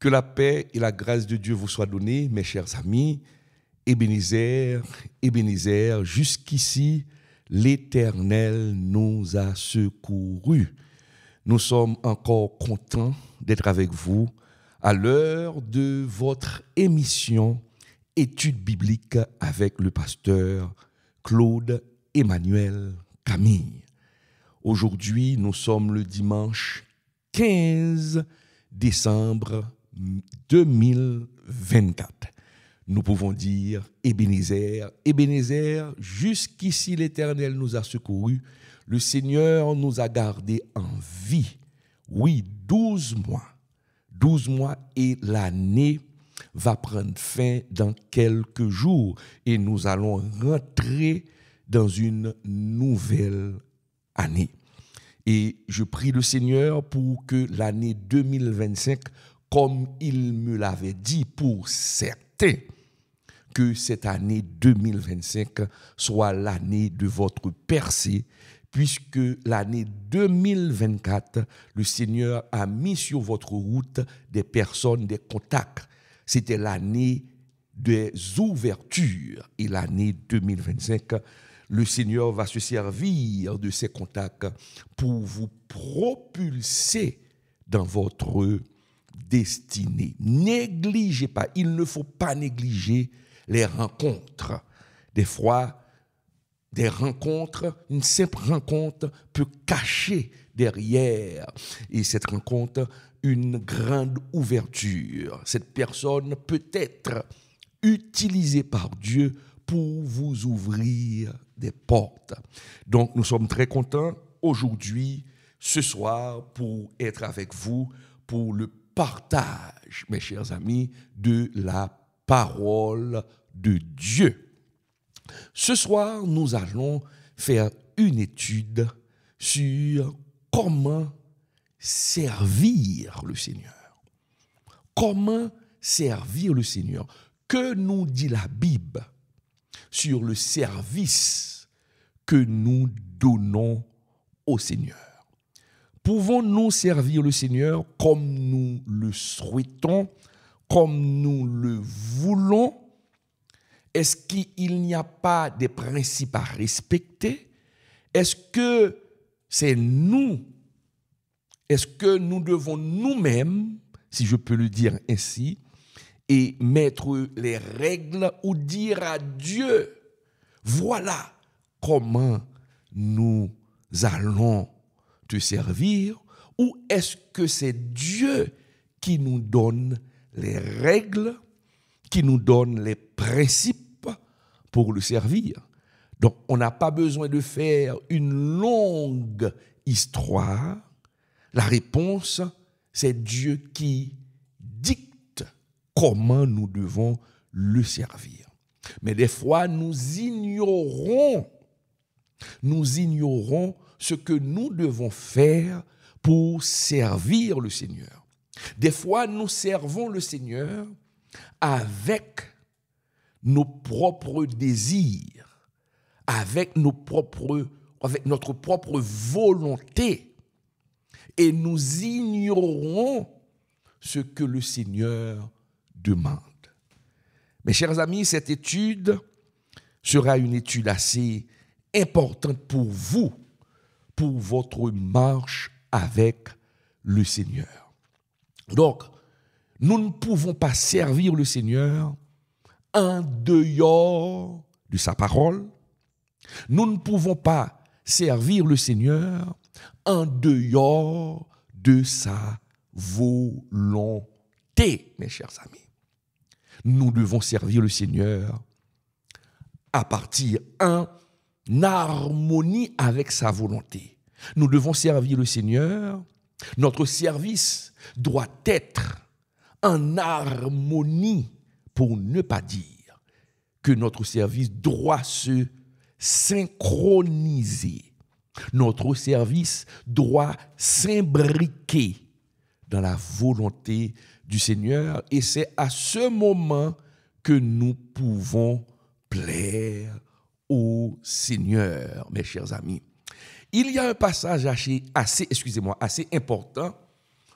Que la paix et la grâce de Dieu vous soient données, mes chers amis. Ebenezer, Ebenezer, jusqu'ici, l'Éternel nous a secourus. Nous sommes encore contents d'être avec vous à l'heure de votre émission Études bibliques avec le pasteur Claude Emmanuel Camille. Aujourd'hui, nous sommes le dimanche 15 décembre 2024. Nous pouvons dire Ebenezer, Ebenezer, jusqu'ici l'Éternel nous a secourus, le Seigneur nous a gardés en vie. Oui, 12 mois. 12 mois et l'année va prendre fin dans quelques jours et nous allons rentrer dans une nouvelle année. Et je prie le Seigneur pour que l'année 2025, comme il me l'avait dit pour certains, que cette année 2025 soit l'année de votre percée, puisque l'année 2024, le Seigneur a mis sur votre route des personnes, des contacts. C'était l'année des ouvertures. Et l'année 2025, le Seigneur va se servir de ces contacts pour vous propulser dans votre destinée. Négligez pas, il ne faut pas négliger les rencontres. Des fois, des rencontres, une simple rencontre peut cacher derrière, et cette rencontre, une grande ouverture. Cette personne peut être utilisée par Dieu pour vous ouvrir des portes. Donc, nous sommes très contents aujourd'hui, ce soir, pour être avec vous, pour le partage, mes chers amis, de la parole de Dieu. Ce soir, nous allons faire une étude sur comment servir le Seigneur. Comment servir le Seigneur? Que nous dit la Bible sur le service que nous donnons au Seigneur? Pouvons-nous servir le Seigneur comme nous le souhaitons, comme nous le voulons? Est-ce qu'il n'y a pas des principes à respecter? Est-ce que c'est nous? Est-ce que nous devons nous-mêmes, si je peux le dire ainsi, et mettre les règles ou dire à Dieu, voilà comment nous allons te servir? Ou est-ce que c'est Dieu qui nous donne les règles, qui nous donne les principes pour le servir? Donc, on n'a pas besoin de faire une longue histoire. La réponse, c'est Dieu qui dicte comment nous devons le servir. Mais des fois, nous ignorons ce que nous devons faire pour servir le Seigneur. Des fois, nous servons le Seigneur avec nos propres désirs, avec notre propre volonté, et nous ignorons ce que le Seigneur demande. Mes chers amis, cette étude sera une étude assez importante pour vous, pour votre marche avec le Seigneur. Donc, nous ne pouvons pas servir le Seigneur en dehors de sa parole. Nous ne pouvons pas servir le Seigneur en dehors de sa volonté, mes chers amis. Nous devons servir le Seigneur à partir en harmonie avec sa volonté. Nous devons servir le Seigneur. Notre service doit être en harmonie, pour ne pas dire que notre service doit se synchroniser. Notre service doit s'imbriquer dans la volonté du Seigneur, et c'est à ce moment que nous pouvons plaire au Seigneur, mes chers amis. Il y a un passage assez important.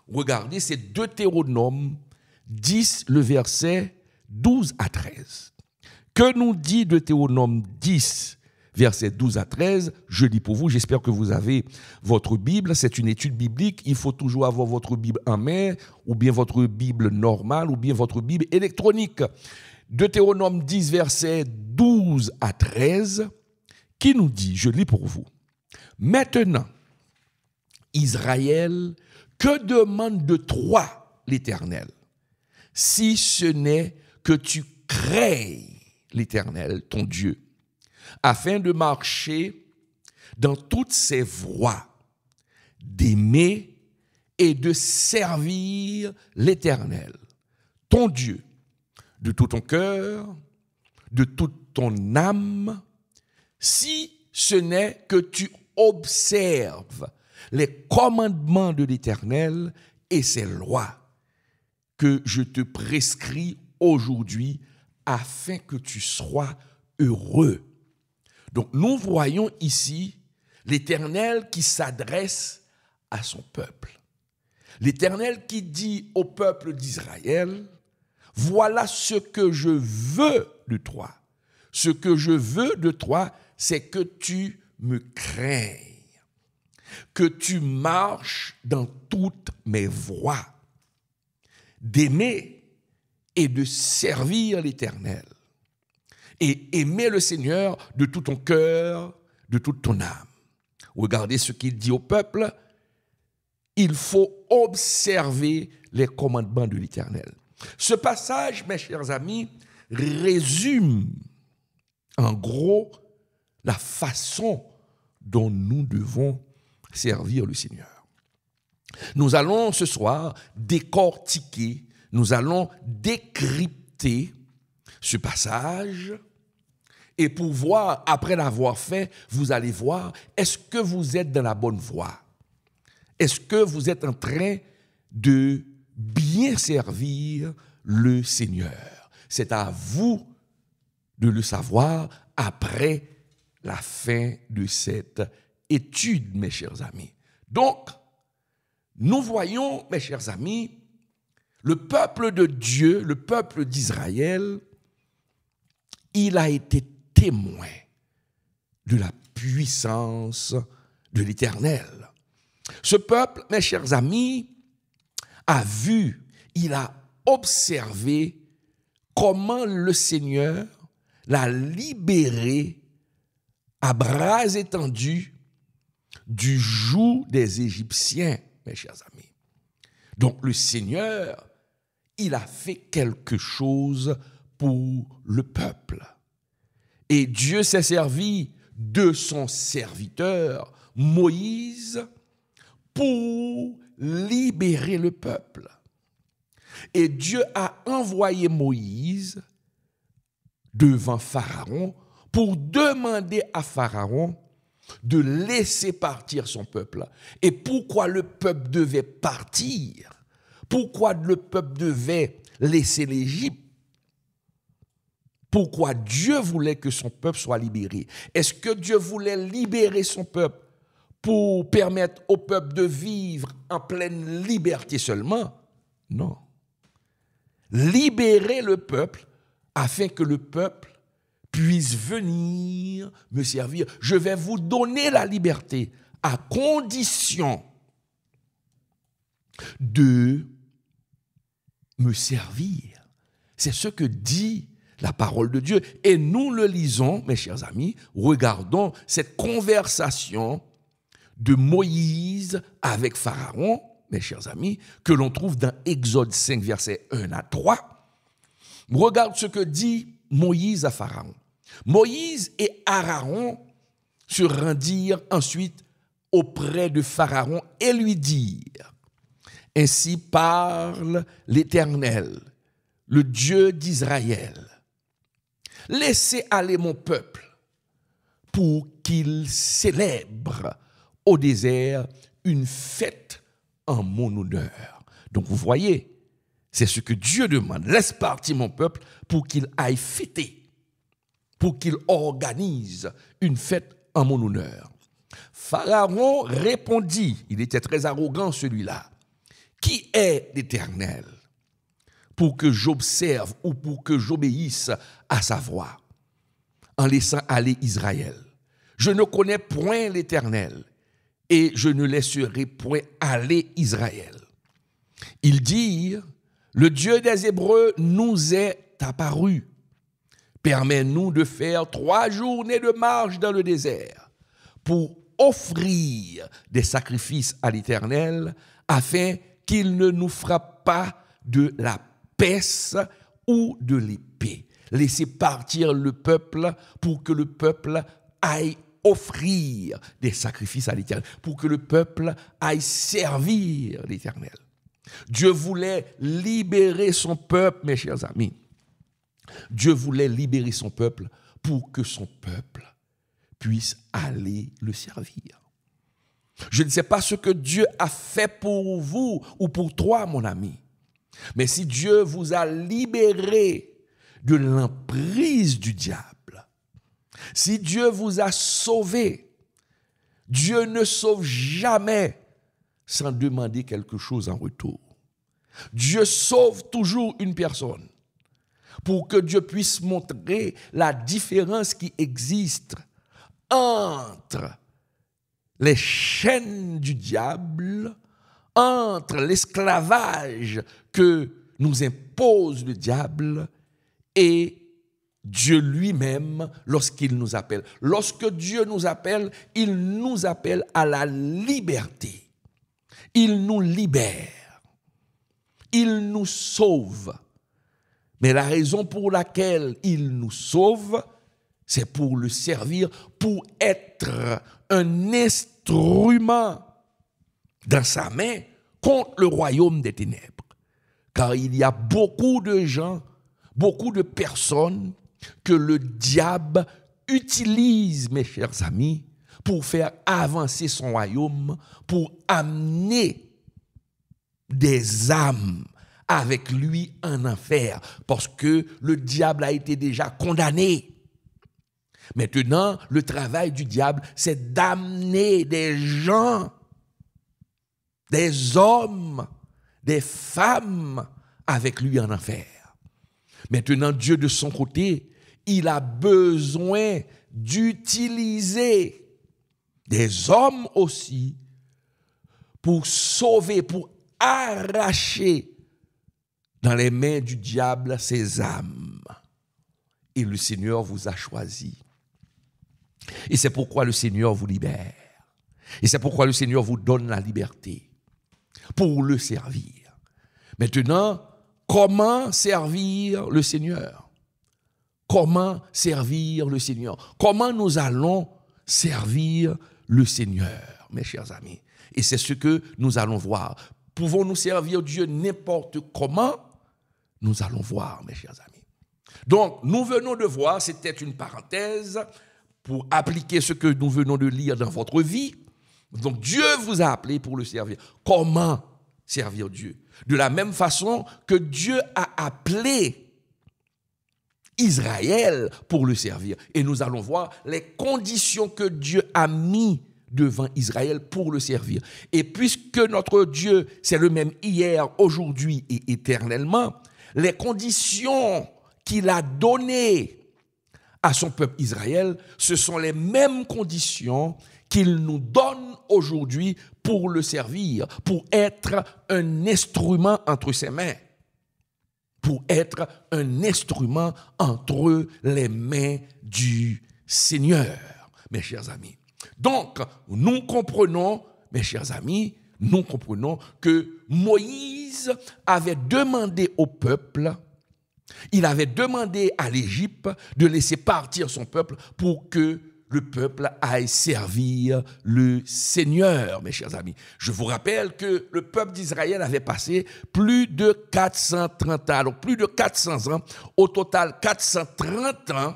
Regardez, c'est Deutéronome 10, le verset 12 à 13. Que nous dit Deutéronome 10, verset 12 à 13? Je lis pour vous, j'espère que vous avez votre Bible. C'est une étude biblique, il faut toujours avoir votre Bible en main, ou bien votre Bible normale, ou bien votre Bible électronique. Deutéronome 10, verset 12 à 13, qui nous dit, je lis pour vous, « Maintenant, Israël, que demande de toi l'Éternel, si ce n'est que tu craignes l'Éternel, ton Dieu, afin de marcher dans toutes ses voies, d'aimer et de servir l'Éternel, ton Dieu, de tout ton cœur, de toute ton âme, si ce n'est que tu observes les commandements de l'Éternel et ses lois que je te prescris aujourd'hui afin que tu sois heureux. » Donc nous voyons ici l'Éternel qui s'adresse à son peuple. L'Éternel qui dit au peuple d'Israël, « Voilà ce que je veux de toi. Ce que je veux de toi, c'est que tu me craignes, que tu marches dans toutes mes voies, d'aimer et de servir l'Éternel, et aimer le Seigneur de tout ton cœur, de toute ton âme. » Regardez ce qu'il dit au peuple, il faut observer les commandements de l'Éternel. Ce passage, mes chers amis, résume en gros la façon dont nous devons servir le Seigneur. Nous allons ce soir décortiquer, nous allons décrypter ce passage et pour voir, après l'avoir fait, vous allez voir, est-ce que vous êtes dans la bonne voie? Est-ce que vous êtes en train de bien servir le Seigneur? C'est à vous de le savoir après la fin de cette étude, mes chers amis. Donc, nous voyons, mes chers amis, le peuple de Dieu, le peuple d'Israël, il a été témoin de la puissance de l'Éternel. Ce peuple, mes chers amis, a vu, il a observé comment le Seigneur l'a libéré à bras étendus du joug des Égyptiens, mes chers amis. Donc le Seigneur, il a fait quelque chose pour le peuple. Et Dieu s'est servi de son serviteur, Moïse, pour libérer le peuple. Et Dieu a envoyé Moïse devant Pharaon pour demander à Pharaon de laisser partir son peuple. Et pourquoi le peuple devait partir? Pourquoi le peuple devait laisser l'Égypte? Pourquoi Dieu voulait que son peuple soit libéré? Est-ce que Dieu voulait libérer son peuple pour permettre au peuple de vivre en pleine liberté seulement? Non. Libérer le peuple afin que le peuple puisse venir me servir. Je vais vous donner la liberté à condition de me servir. C'est ce que dit la parole de Dieu. Et nous le lisons, mes chers amis, regardons cette conversation de Moïse avec Pharaon, mes chers amis, que l'on trouve dans Exode 5, versets 1 à 3. Regarde ce que dit Moïse à Pharaon. Moïse et Aaron se rendirent ensuite auprès de Pharaon et lui dirent: « Ainsi parle l'Éternel, le Dieu d'Israël. Laissez aller mon peuple pour qu'il célèbre au désert une fête en mon honneur. » Donc vous voyez, c'est ce que Dieu demande. Laisse partir mon peuple pour qu'il aille fêter, pour qu'il organise une fête en mon honneur. Pharaon répondit, il était très arrogant celui-là: « Qui est l'Éternel pour que j'observe ou pour que j'obéisse à sa voix, en laissant aller Israël. Je ne connais point l'Éternel, et je ne laisserai point aller Israël. Ils dirent, le Dieu des Hébreux nous est apparu. Permets-nous de faire 3 journées de marche dans le désert pour offrir des sacrifices à l'Éternel, afin qu'il ne nous frappe pas de la peste ou de l'épée. Laissez partir le peuple pour que le peuple aille offrir des sacrifices à l'Éternel, pour que le peuple aille servir l'Éternel. Dieu voulait libérer son peuple, mes chers amis. Dieu voulait libérer son peuple pour que son peuple puisse aller le servir. Je ne sais pas ce que Dieu a fait pour vous ou pour toi, mon ami. Mais si Dieu vous a libéré de l'emprise du diable, si Dieu vous a sauvé, Dieu ne sauve jamais sans demander quelque chose en retour. Dieu sauve toujours une personne pour que Dieu puisse montrer la différence qui existe entre les chaînes du diable, entre l'esclavage que nous impose le diable et Dieu lui-même lorsqu'il nous appelle. Lorsque Dieu nous appelle, il nous appelle à la liberté. Il nous libère. Il nous sauve. Mais la raison pour laquelle il nous sauve, c'est pour le servir, pour être un instrument dans sa main contre le royaume des ténèbres. Car il y a beaucoup de gens, beaucoup de personnes que le diable utilise, mes chers amis, pour faire avancer son royaume, pour amener des âmes avec lui en enfer, parce que le diable a été déjà condamné. Maintenant, le travail du diable, c'est d'amener des gens, des hommes, des femmes avec lui en enfer. Maintenant, Dieu de son côté, il a besoin d'utiliser des hommes aussi pour sauver, pour arracher dans les mains du diable ses âmes. Et le Seigneur vous a choisi. Et c'est pourquoi le Seigneur vous libère. Et c'est pourquoi le Seigneur vous donne la liberté pour le servir. Maintenant, comment servir le Seigneur? Comment servir le Seigneur? Comment nous allons servir le Seigneur, mes chers amis? Et c'est ce que nous allons voir. Pouvons-nous servir Dieu n'importe comment? Nous allons voir, mes chers amis. Donc, nous venons de voir, c'était une parenthèse pour appliquer ce que nous venons de lire dans votre vie. Donc, Dieu vous a appelé pour le servir. Comment servir Dieu? De la même façon que Dieu a appelé Israël pour le servir. Et nous allons voir les conditions que Dieu a mis devant Israël pour le servir. Et puisque notre Dieu, c'est le même hier, aujourd'hui et éternellement, les conditions qu'il a données à son peuple Israël, ce sont les mêmes conditions qu'il nous donne aujourd'hui pour le servir, pour être un instrument entre ses mains, pour être un instrument entre les mains du Seigneur, mes chers amis. Donc, nous comprenons, mes chers amis, nous comprenons que Moïse avait demandé au peuple, il avait demandé à l'Égypte de laisser partir son peuple pour que le peuple aille servir le Seigneur, mes chers amis. Je vous rappelle que le peuple d'Israël avait passé plus de 430 ans, alors plus de 400 ans, au total 430 ans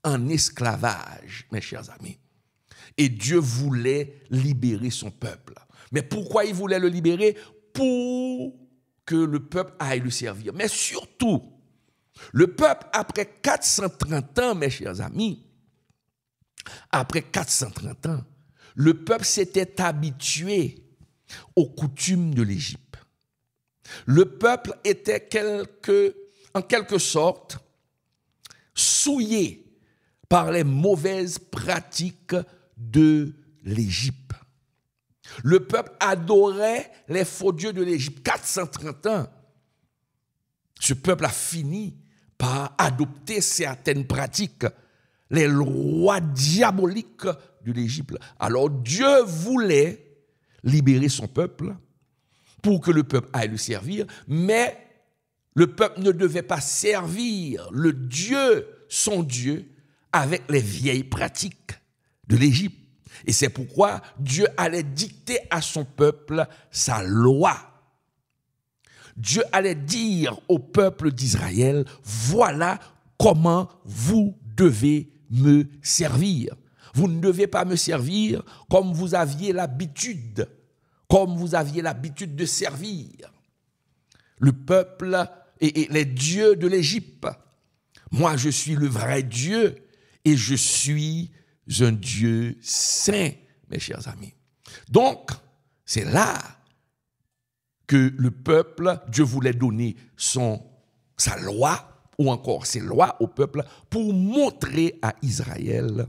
en esclavage, mes chers amis. Et Dieu voulait libérer son peuple. Mais pourquoi il voulait le libérer? Pour que le peuple aille le servir. Mais surtout, le peuple, après 430 ans, mes chers amis, après 430 ans, le peuple s'était habitué aux coutumes de l'Égypte. Le peuple était en quelque sorte souillé par les mauvaises pratiques de l'Égypte. Le peuple adorait les faux dieux de l'Égypte. 430 ans, ce peuple a fini par adopter certaines pratiques, les lois diaboliques de l'Égypte. Alors Dieu voulait libérer son peuple pour que le peuple aille le servir, mais le peuple ne devait pas servir le Dieu, son Dieu, avec les vieilles pratiques de l'Égypte. Et c'est pourquoi Dieu allait dicter à son peuple sa loi. Dieu allait dire au peuple d'Israël, voilà comment vous devez me servir. Vous ne devez pas me servir comme vous aviez l'habitude de servir le peuple et les dieux de l'Égypte. Moi, je suis le vrai Dieu et je suis un Dieu saint, mes chers amis. Donc, c'est là que le peuple, Dieu voulait donner sa loi, ou encore ses lois au peuple, pour montrer à Israël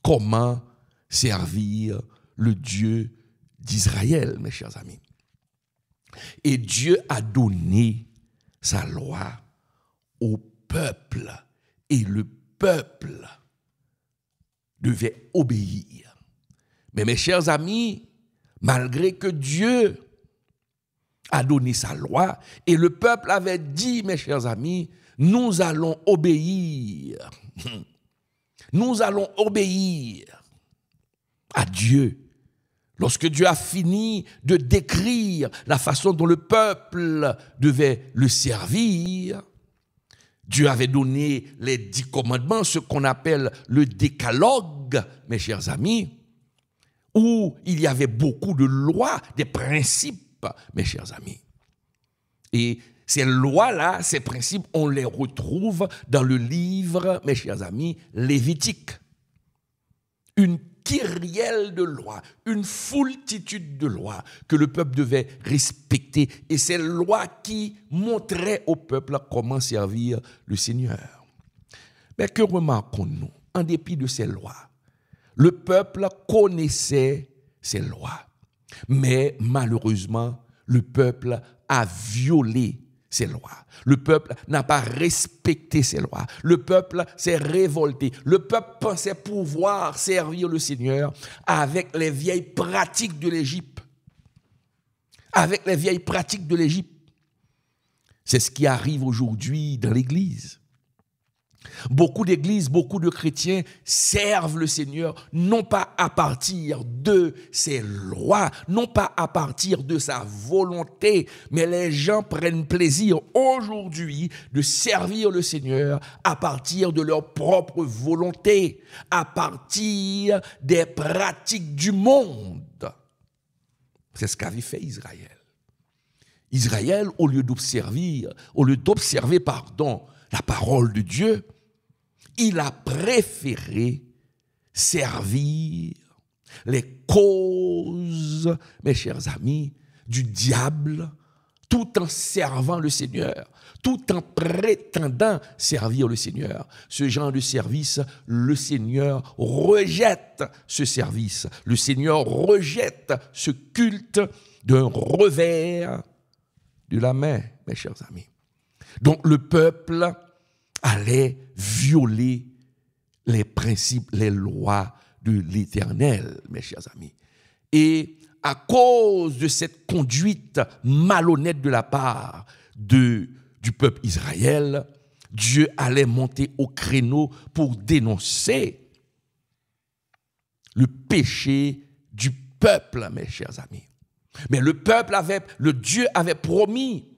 comment servir le Dieu d'Israël, mes chers amis. Et Dieu a donné sa loi au peuple, et le peuple devait obéir. Mais mes chers amis, malgré que Dieu a donné sa loi, et le peuple avait dit, mes chers amis, nous allons obéir. Nous allons obéir à Dieu. Lorsque Dieu a fini de décrire la façon dont le peuple devait le servir, Dieu avait donné les 10 commandements, ce qu'on appelle le décalogue, mes chers amis, où il y avait beaucoup de lois, des principes, mes chers amis. Et ces lois-là, ces principes, on les retrouve dans le livre, mes chers amis, Lévitique. Une kyrielle de lois, une foultitude de lois que le peuple devait respecter. Et ces lois qui montraient au peuple comment servir le Seigneur. Mais que remarquons-nous? En dépit de ces lois, le peuple connaissait ces lois. Mais malheureusement, le peuple a violé ces lois. Le peuple n'a pas respecté ces lois. Le peuple s'est révolté. Le peuple pensait pouvoir servir le Seigneur avec les vieilles pratiques de l'Égypte. Avec les vieilles pratiques de l'Égypte. C'est ce qui arrive aujourd'hui dans l'Église. Beaucoup d'églises, beaucoup de chrétiens servent le Seigneur non pas à partir de ses lois, non pas à partir de sa volonté, mais les gens prennent plaisir aujourd'hui de servir le Seigneur à partir de leur propre volonté, à partir des pratiques du monde. C'est ce qu'avait fait Israël. Israël, au lieu d'observer, la parole de Dieu, il a préféré servir les causes, mes chers amis, du diable, tout en servant le Seigneur, tout en prétendant servir le Seigneur. Ce genre de service, le Seigneur rejette ce service. Le Seigneur rejette ce culte d'un revers de la main, mes chers amis. Donc le peuple allait violer les principes, les lois de l'Éternel, mes chers amis. Et à cause de cette conduite malhonnête de la part du peuple Israël, Dieu allait monter au créneau pour dénoncer le péché du peuple, mes chers amis. Mais Dieu avait promis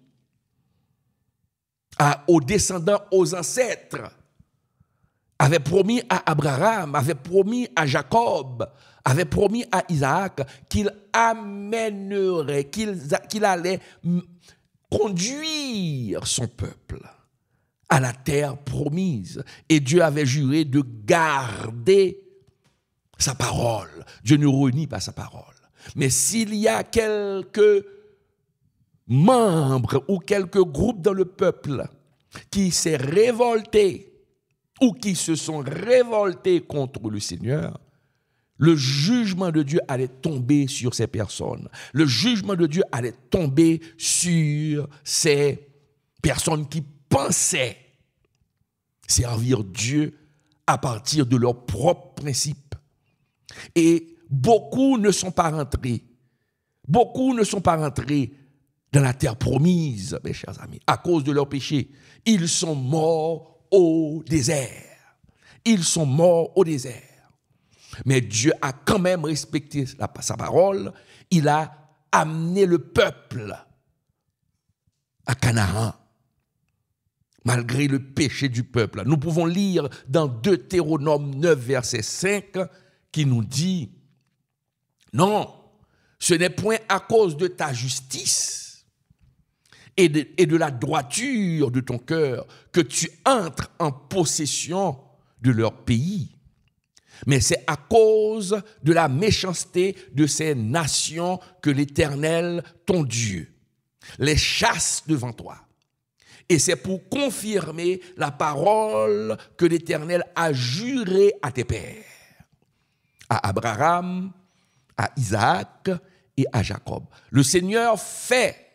aux descendants, aux ancêtres, avait promis à Abraham, avait promis à Jacob, avait promis à Isaac qu'il amènerait, qu'il allait conduire son peuple à la terre promise. Et Dieu avait juré de garder sa parole. Dieu ne renie pas sa parole. Mais s'il y a quelques membre ou quelques groupes dans le peuple qui s'est révolté ou qui se sont révoltés contre le Seigneur, le jugement de Dieu allait tomber sur ces personnes. Le jugement de Dieu allait tomber sur ces personnes qui pensaient servir Dieu à partir de leurs propres principes. Et beaucoup ne sont pas rentrés. Beaucoup ne sont pas rentrés dans la terre promise, mes chers amis, à cause de leurs péchés. Ils sont morts au désert. Ils sont morts au désert. Mais Dieu a quand même respecté sa parole. Il a amené le peuple à Canaan, malgré le péché du peuple. Nous pouvons lire dans Deutéronome 9, verset 5, qui nous dit, non, ce n'est point à cause de ta justice et de la droiture de ton cœur que tu entres en possession de leur pays, mais c'est à cause de la méchanceté de ces nations que l'Éternel, ton Dieu, les chasse devant toi. Et c'est pour confirmer la parole que l'Éternel a juré à tes pères, à Abraham, à Isaac et à Jacob. Le Seigneur fait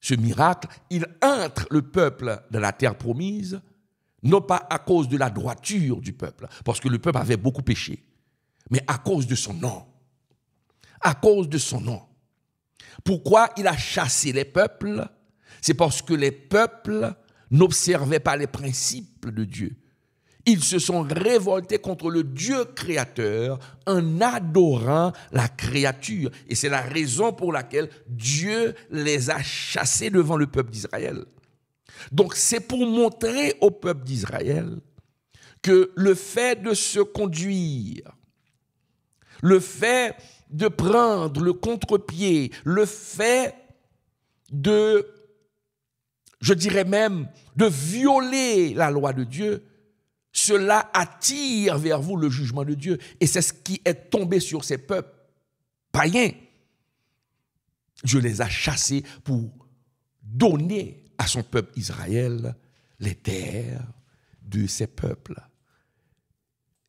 ce miracle, il entre le peuple dans la terre promise, non pas à cause de la droiture du peuple, parce que le peuple avait beaucoup péché, mais à cause de son nom. À cause de son nom. Pourquoi il a chassé les peuples? C'est parce que les peuples n'observaient pas les principes de Dieu. Ils se sont révoltés contre le Dieu créateur en adorant la créature. Et c'est la raison pour laquelle Dieu les a chassés devant le peuple d'Israël. Donc c'est pour montrer au peuple d'Israël que le fait de se conduire, le fait de prendre le contre-pied, le fait de, je dirais même, de violer la loi de Dieu, cela attire vers vous le jugement de Dieu. Et c'est ce qui est tombé sur ces peuples païens. Dieu les a chassés pour donner à son peuple Israël les terres de ces peuples.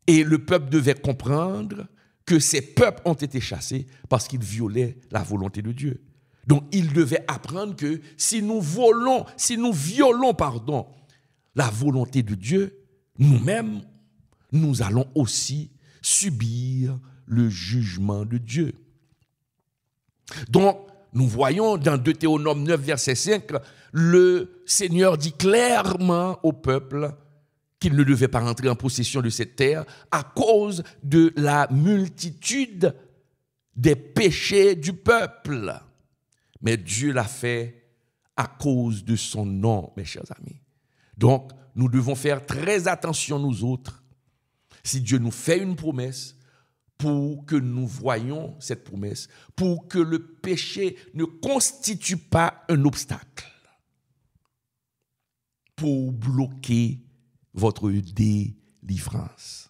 Et le peuple devait comprendre que ces peuples ont été chassés parce qu'ils violaient la volonté de Dieu. Donc il devait apprendre que si nous violons la volonté de Dieu, nous-mêmes, nous allons aussi subir le jugement de Dieu. Donc, nous voyons dans Deutéronome 9, verset 5, le Seigneur dit clairement au peuple qu'il ne devait pas rentrer en possession de cette terre à cause de la multitude des péchés du peuple. Mais Dieu l'a fait à cause de son nom, mes chers amis. Donc, nous devons faire très attention, nous autres, si Dieu nous fait une promesse, pour que nous voyions cette promesse, pour que le péché ne constitue pas un obstacle pour bloquer votre délivrance.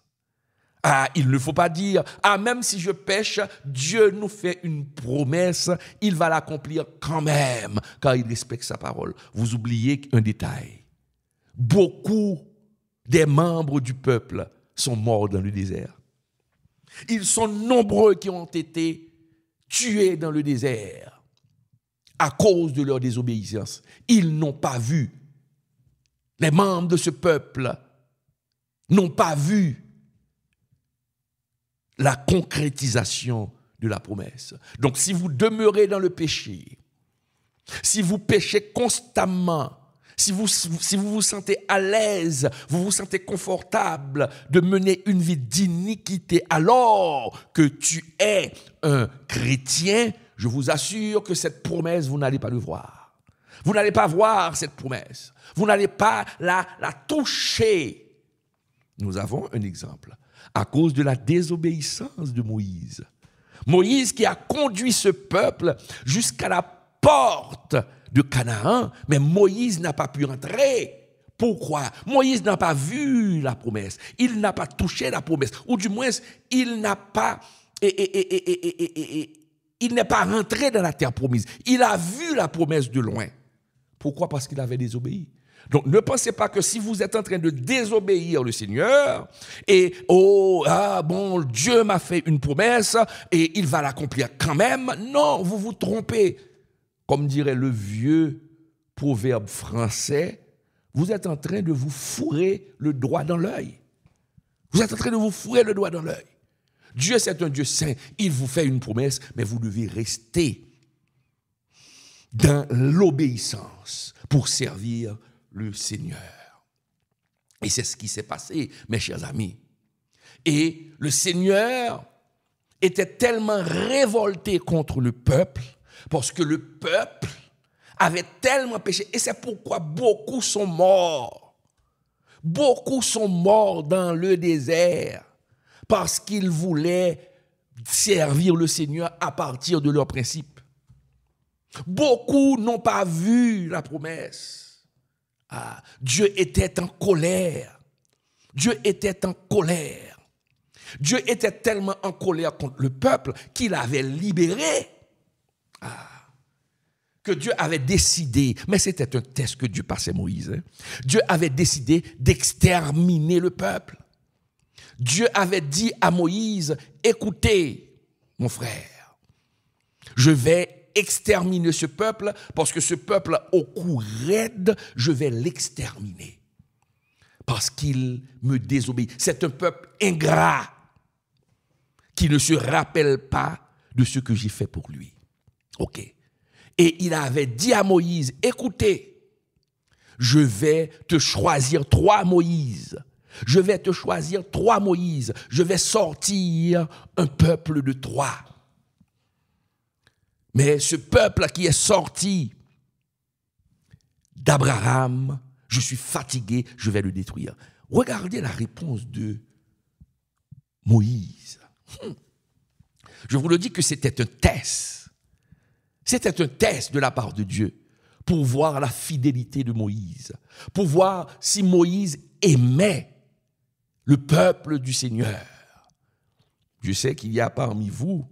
Ah, il ne faut pas dire, ah, même si je pêche, Dieu nous fait une promesse, il va l'accomplir quand même, car il respecte sa parole. Vous oubliez un détail. Beaucoup des membres du peuple sont morts dans le désert. Ils sont nombreux qui ont été tués dans le désert à cause de leur désobéissance. Ils n'ont pas vu. Les membres de ce peuple n'ont pas vu la concrétisation de la promesse. Donc si vous demeurez dans le péché, si vous péchez constamment, si vous vous sentez à l'aise, vous vous sentez confortable de mener une vie d'iniquité alors que tu es un chrétien, je vous assure que cette promesse, vous n'allez pas le voir. Vous n'allez pas voir cette promesse. Vous n'allez pas la toucher. Nous avons un exemple. À cause de la désobéissance de Moïse. Moïse qui a conduit ce peuple jusqu'à la porte de Canaan, mais Moïse n'a pas pu entrer. Pourquoi? Moïse n'a pas vu la promesse. Il n'a pas touché la promesse. Ou du moins, il n'a pas il n'est pas rentré dans la terre promise. Il a vu la promesse de loin. Pourquoi? Parce qu'il avait désobéi. Donc, ne pensez pas que si vous êtes en train de désobéir le Seigneur, et Dieu m'a fait une promesse et il va l'accomplir quand même. Non, vous vous trompez. Comme dirait le vieux proverbe français, vous êtes en train de vous fourrer le doigt dans l'œil. Vous êtes en train de vous fourrer le doigt dans l'œil. Dieu, c'est un Dieu saint. Il vous fait une promesse, mais vous devez rester dans l'obéissance pour servir le Seigneur. Et c'est ce qui s'est passé, mes chers amis. Et le Seigneur était tellement révolté contre le peuple, parce que le peuple avait tellement péché. Et c'est pourquoi beaucoup sont morts. Beaucoup sont morts dans le désert, parce qu'ils voulaient servir le Seigneur à partir de leurs principes. Beaucoup n'ont pas vu la promesse. Dieu était en colère. Dieu était en colère. Dieu était tellement en colère contre le peuple qu'il avait libéré. Que Dieu avait décidé, mais c'était un test que Dieu passait Moïse. Dieu avait décidé d'exterminer le peuple. Dieu avait dit à Moïse, écoutez, mon frère, je vais exterminer ce peuple parce que ce peuple au cou raide, je vais l'exterminer. Parce qu'il me désobéit. C'est un peuple ingrat qui ne se rappelle pas de ce que j'ai fait pour lui. OK. Et il avait dit à Moïse, écoutez, je vais te choisir 3 Moïse. Je vais te choisir 3 Moïse. Je vais sortir un peuple de 3. Mais ce peuple qui est sorti d'Abraham, je suis fatigué, je vais le détruire. Regardez la réponse de Moïse. Je vous le dis que c'était un test. C'était un test de la part de Dieu pour voir la fidélité de Moïse, pour voir si Moïse aimait le peuple du Seigneur. Je sais qu'il y a parmi vous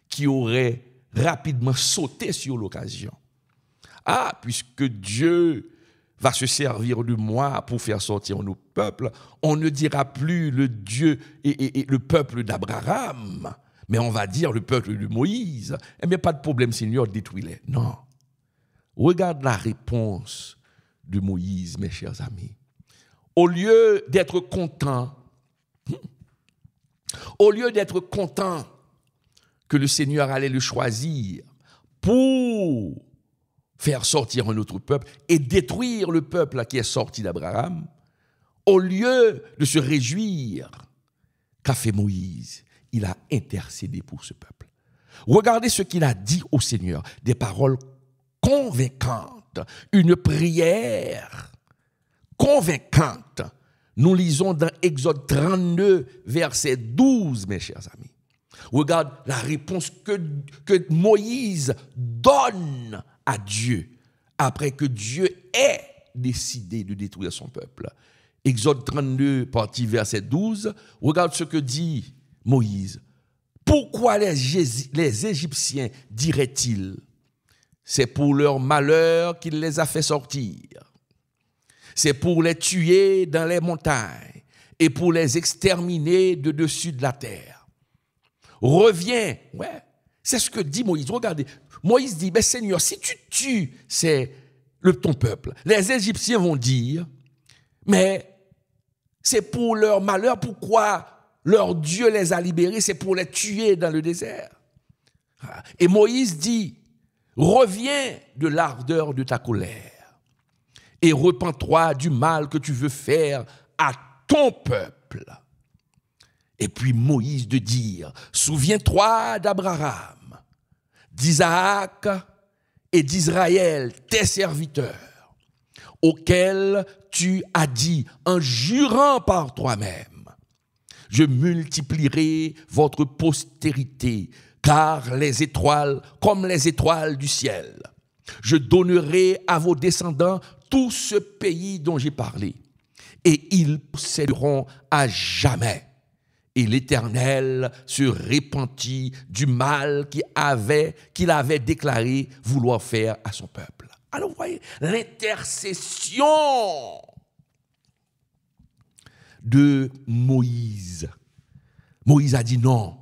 qui auraient rapidement sauté sur l'occasion. Puisque Dieu va se servir de moi pour faire sortir nos peuples, on ne dira plus le Dieu et le peuple d'Abraham, mais on va dire le peuple de Moïse. Eh bien, pas de problème, Seigneur, détruis-les. Non. Regarde la réponse de Moïse, mes chers amis. Au lieu d'être content que le Seigneur allait le choisir pour faire sortir un autre peuple et détruire le peuple qui est sorti d'Abraham, au lieu de se réjouir, qu'a fait Moïse? Il a intercédé pour ce peuple. Regardez ce qu'il a dit au Seigneur, des paroles convaincantes, une prière convaincante. Nous lisons dans Exode 32, verset 12, mes chers amis. Regarde la réponse que Moïse donne à Dieu après que Dieu ait décidé de détruire son peuple. Exode 32, partie verset 12, regarde ce que dit Moïse. Pourquoi les Égyptiens diraient-ils? C'est pour leur malheur qu'il les a fait sortir. C'est pour les tuer dans les montagnes et pour les exterminer de dessus de la terre. Reviens. Ouais, c'est ce que dit Moïse. Regardez, Moïse dit, Seigneur, si tu tues ton peuple, les Égyptiens vont dire, mais c'est pour leur malheur, pourquoi leur Dieu les a libérés, c'est pour les tuer dans le désert. Et Moïse dit, reviens de l'ardeur de ta colère et repens-toi du mal que tu veux faire à ton peuple. Et puis Moïse de dire, souviens-toi d'Abraham, d'Isaac et d'Israël, tes serviteurs, auxquels tu as dit, en jurant par toi-même, je multiplierai votre postérité, car les étoiles, comme les étoiles du ciel, je donnerai à vos descendants tout ce pays dont j'ai parlé, et ils posséderont à jamais, Et l'Éternel se repentit du mal qu'il avait déclaré vouloir faire à son peuple. Alors vous voyez, l'intercession de Moïse. Moïse a dit non,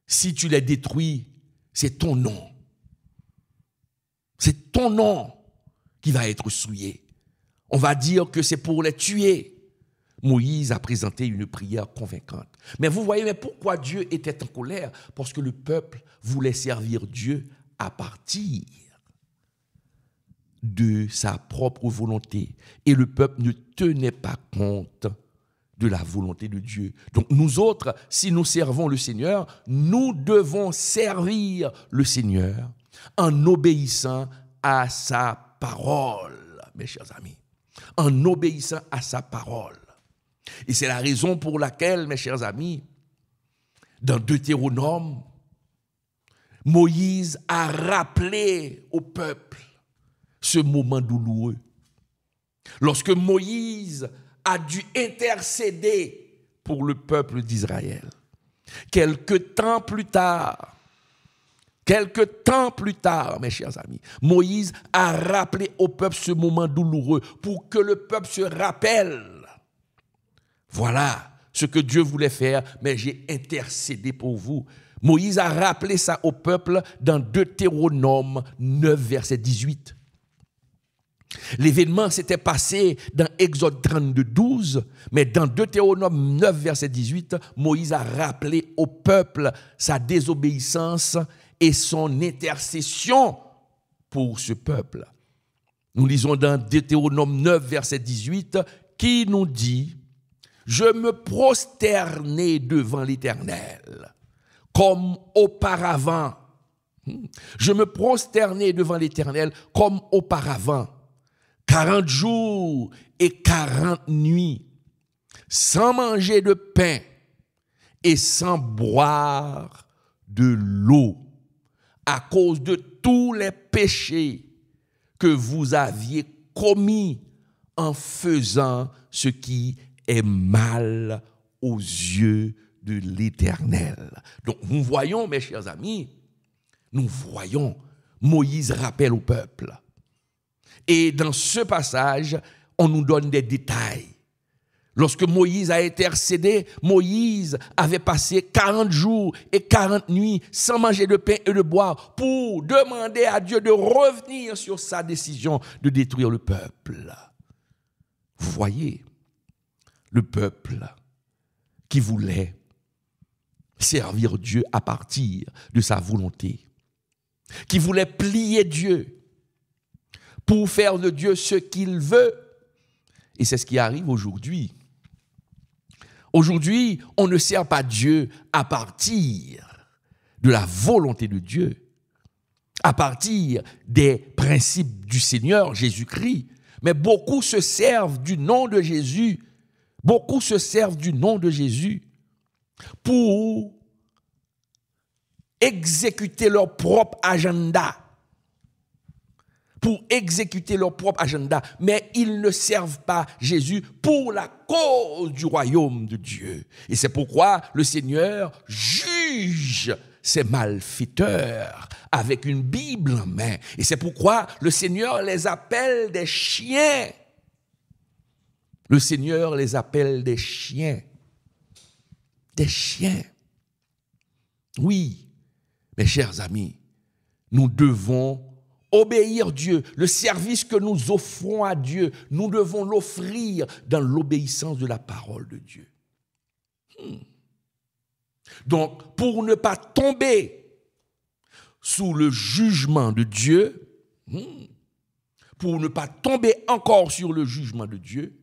si tu les détruis, c'est ton nom. C'est ton nom qui va être souillé. On va dire que c'est pour les tuer. Moïse a présenté une prière convaincante. Mais vous voyez, mais pourquoi Dieu était en colère? Parce que le peuple voulait servir Dieu à partir de sa propre volonté. Et le peuple ne tenait pas compte de la volonté de Dieu. Donc nous autres, si nous servons le Seigneur, nous devons servir le Seigneur en obéissant à sa parole, mes chers amis. En obéissant à sa parole. Et c'est la raison pour laquelle, mes chers amis, dans Deutéronome, Moïse a rappelé au peuple ce moment douloureux. Lorsque Moïse a dû intercéder pour le peuple d'Israël. Quelque temps plus tard, mes chers amis, Moïse a rappelé au peuple ce moment douloureux pour que le peuple se rappelle. Voilà ce que Dieu voulait faire, mais j'ai intercédé pour vous. Moïse a rappelé ça au peuple dans Deutéronome 9, verset 18. L'événement s'était passé dans Exode 32, 12, mais dans Deutéronome 9, verset 18, Moïse a rappelé au peuple sa désobéissance et son intercession pour ce peuple. Nous lisons dans Deutéronome 9, verset 18, qui nous dit « Je me prosternai devant l'Éternel, comme auparavant. Je me prosternai devant l'Éternel comme auparavant. 40 jours et 40 nuits, sans manger de pain et sans boire de l'eau, à cause de tous les péchés que vous aviez commis en faisant ce qui est mal aux yeux de l'Éternel. » Donc nous voyons, mes chers amis, Moïse rappelle au peuple. Et dans ce passage, on nous donne des détails. Lorsque Moïse a intercédé, Moïse avait passé 40 jours et 40 nuits sans manger de pain et de boire pour demander à Dieu de revenir sur sa décision de détruire le peuple. Vous voyez, le peuple qui voulait servir Dieu à partir de sa volonté, qui voulait plier Dieu pour faire de Dieu ce qu'il veut. Et c'est ce qui arrive aujourd'hui. Aujourd'hui, on ne sert pas Dieu à partir de la volonté de Dieu, à partir des principes du Seigneur Jésus-Christ. Mais beaucoup se servent du nom de Jésus. Beaucoup se servent du nom de Jésus pour exécuter leur propre agenda. Mais ils ne servent pas Jésus pour la cause du royaume de Dieu. Et c'est pourquoi le Seigneur juge ces malfaiteurs avec une Bible en main. Et c'est pourquoi le Seigneur les appelle des chiens. Le Seigneur les appelle des chiens. Des chiens. Oui, mes chers amis, nous devons obéir Dieu. Le service que nous offrons à Dieu, nous devons l'offrir dans l'obéissance de la parole de Dieu. Donc, pour ne pas tomber sous le jugement de Dieu, pour ne pas tomber encore sur le jugement de Dieu,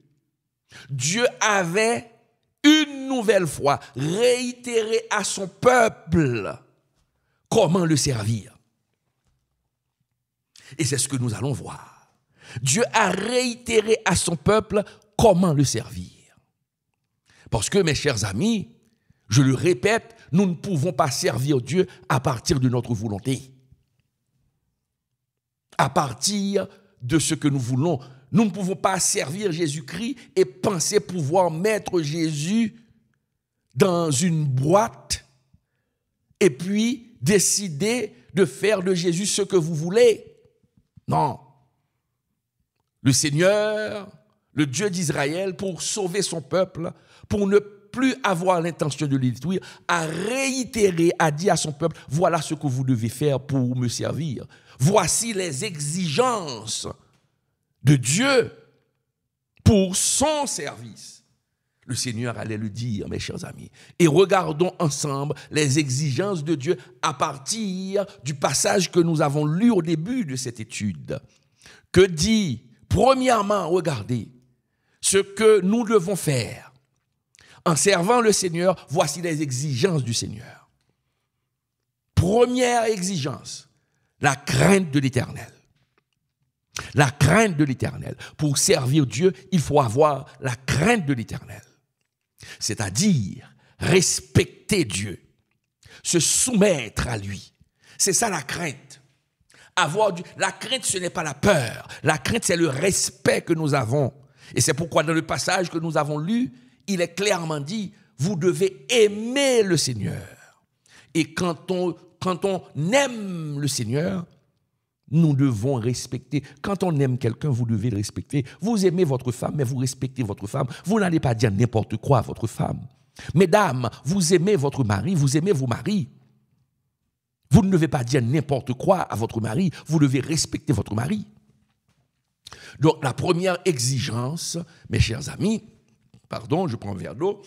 Dieu avait une nouvelle fois réitéré à son peuple comment le servir. Et c'est ce que nous allons voir. Dieu a réitéré à son peuple comment le servir. Parce que, mes chers amis, je le répète, nous ne pouvons pas servir Dieu à partir de notre volonté. À partir de ce que nous voulons. Nous ne pouvons pas servir Jésus-Christ et penser pouvoir mettre Jésus dans une boîte et puis décider de faire de Jésus ce que vous voulez. Non. Le Seigneur, le Dieu d'Israël, pour sauver son peuple, pour ne plus avoir l'intention de le détruire, a réitéré, a dit à son peuple, voilà ce que vous devez faire pour me servir. Voici les exigences de Dieu pour son service. Le Seigneur allait le dire, mes chers amis. Et regardons ensemble les exigences de Dieu à partir du passage que nous avons lu au début de cette étude. Que dit, premièrement, regardez, ce que nous devons faire en servant le Seigneur, voici les exigences du Seigneur. Première exigence, la crainte de l'Éternel. La crainte de l'Éternel. Pour servir Dieu, il faut avoir la crainte de l'Éternel. C'est-à-dire respecter Dieu, se soumettre à lui. C'est ça la crainte. La crainte, ce n'est pas la peur. La crainte, c'est le respect que nous avons. Et c'est pourquoi dans le passage que nous avons lu, il est clairement dit, vous devez aimer le Seigneur. Et quand on aime le Seigneur, nous devons respecter. Quand on aime quelqu'un, vous devez le respecter. Vous aimez votre femme, mais vous respectez votre femme. Vous n'allez pas dire n'importe quoi à votre femme. Mesdames, vous aimez votre mari, vous aimez vos maris. Vous ne devez pas dire n'importe quoi à votre mari. Vous devez respecter votre mari. Donc, la première exigence, mes chers amis, pardon, je prends un verre d'eau.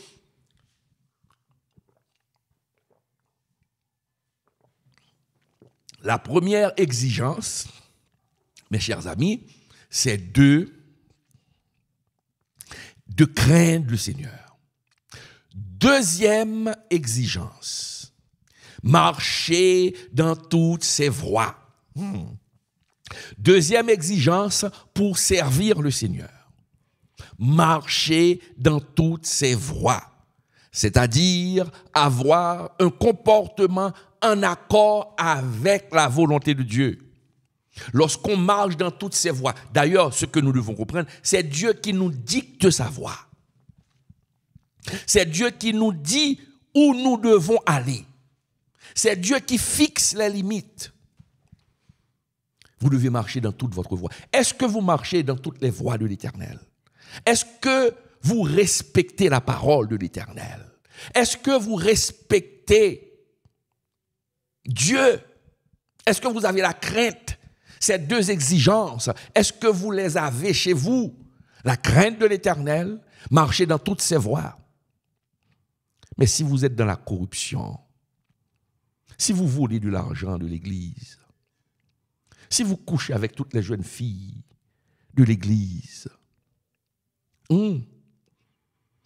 La première exigence, mes chers amis, c'est de craindre le Seigneur. Deuxième exigence, marcher dans toutes ses voies. Deuxième exigence pour servir le Seigneur. Marcher dans toutes ses voies, c'est-à-dire avoir un comportement en accord avec la volonté de Dieu. Lorsqu'on marche dans toutes ses voies, d'ailleurs, ce que nous devons comprendre, c'est Dieu qui nous dicte sa voie. C'est Dieu qui nous dit où nous devons aller. C'est Dieu qui fixe les limites. Vous devez marcher dans toute votre voie. Est-ce que vous marchez dans toutes les voies de l'Éternel? Est-ce que vous respectez la parole de l'Éternel? Est-ce que vous respectez Dieu? Est-ce que vous avez la crainte? Ces deux exigences, est-ce que vous les avez chez vous? La crainte de l'Éternel, marcher dans toutes ses voies. Mais si vous êtes dans la corruption, si vous volez de l'argent de l'Église, si vous couchez avec toutes les jeunes filles de l'Église,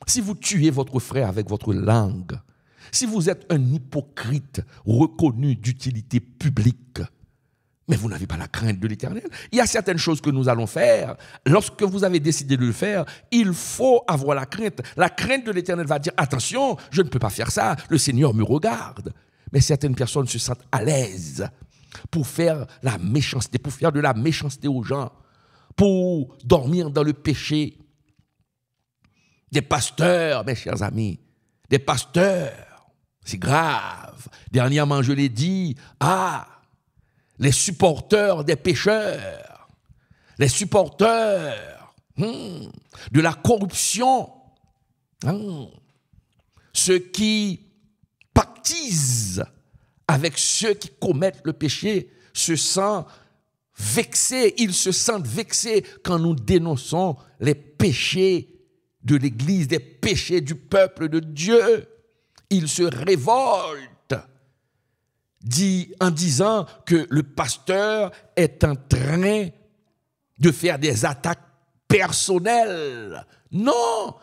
si vous tuez votre frère avec votre langue, si vous êtes un hypocrite reconnu d'utilité publique, mais vous n'avez pas la crainte de l'Éternel. Il y a certaines choses que nous allons faire. Lorsque vous avez décidé de le faire, il faut avoir la crainte. La crainte de l'Éternel va dire, attention, je ne peux pas faire ça, le Seigneur me regarde. Mais certaines personnes se sentent à l'aise pour faire la méchanceté, pour faire de la méchanceté aux gens, pour dormir dans le péché. Des pasteurs, mes chers amis, des pasteurs, c'est grave. Dernièrement, je l'ai dit, les supporters des pécheurs, les supporters de la corruption, ceux qui pactisent avec ceux qui commettent le péché se sentent vexés, ils se sentent vexés quand nous dénonçons les péchés de l'Église, des péchés du peuple de Dieu. Ils se révoltent en disant que le pasteur est en train de faire des attaques personnelles. Non,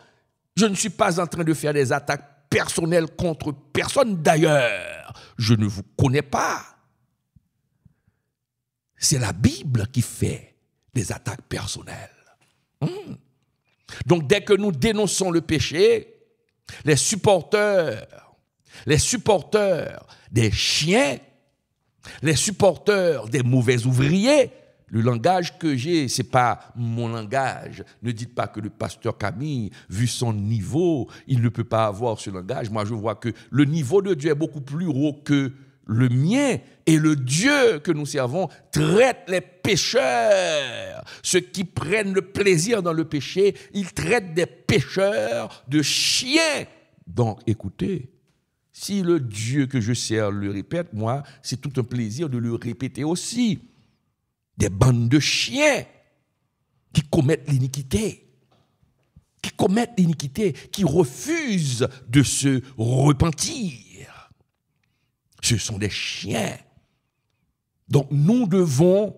je ne suis pas en train de faire des attaques personnelles contre personne. D'ailleurs, je ne vous connais pas. C'est la Bible qui fait des attaques personnelles. Donc, dès que nous dénonçons le péché, les supporters des chiens, les supporters des mauvais ouvriers le langage que j'ai, ce n'est pas mon langage. Ne dites pas que le pasteur Camille, vu son niveau, il ne peut pas avoir ce langage. Moi, je vois que le niveau de Dieu est beaucoup plus haut que le mien. Et le Dieu que nous servons traite les pécheurs, ceux qui prennent le plaisir dans le péché, il traite des pécheurs de chiens. Donc, écoutez, si le Dieu que je sers le répète, moi, c'est tout un plaisir de le répéter aussi. Des bandes de chiens qui commettent l'iniquité, qui refusent de se repentir. Ce sont des chiens. Donc nous devons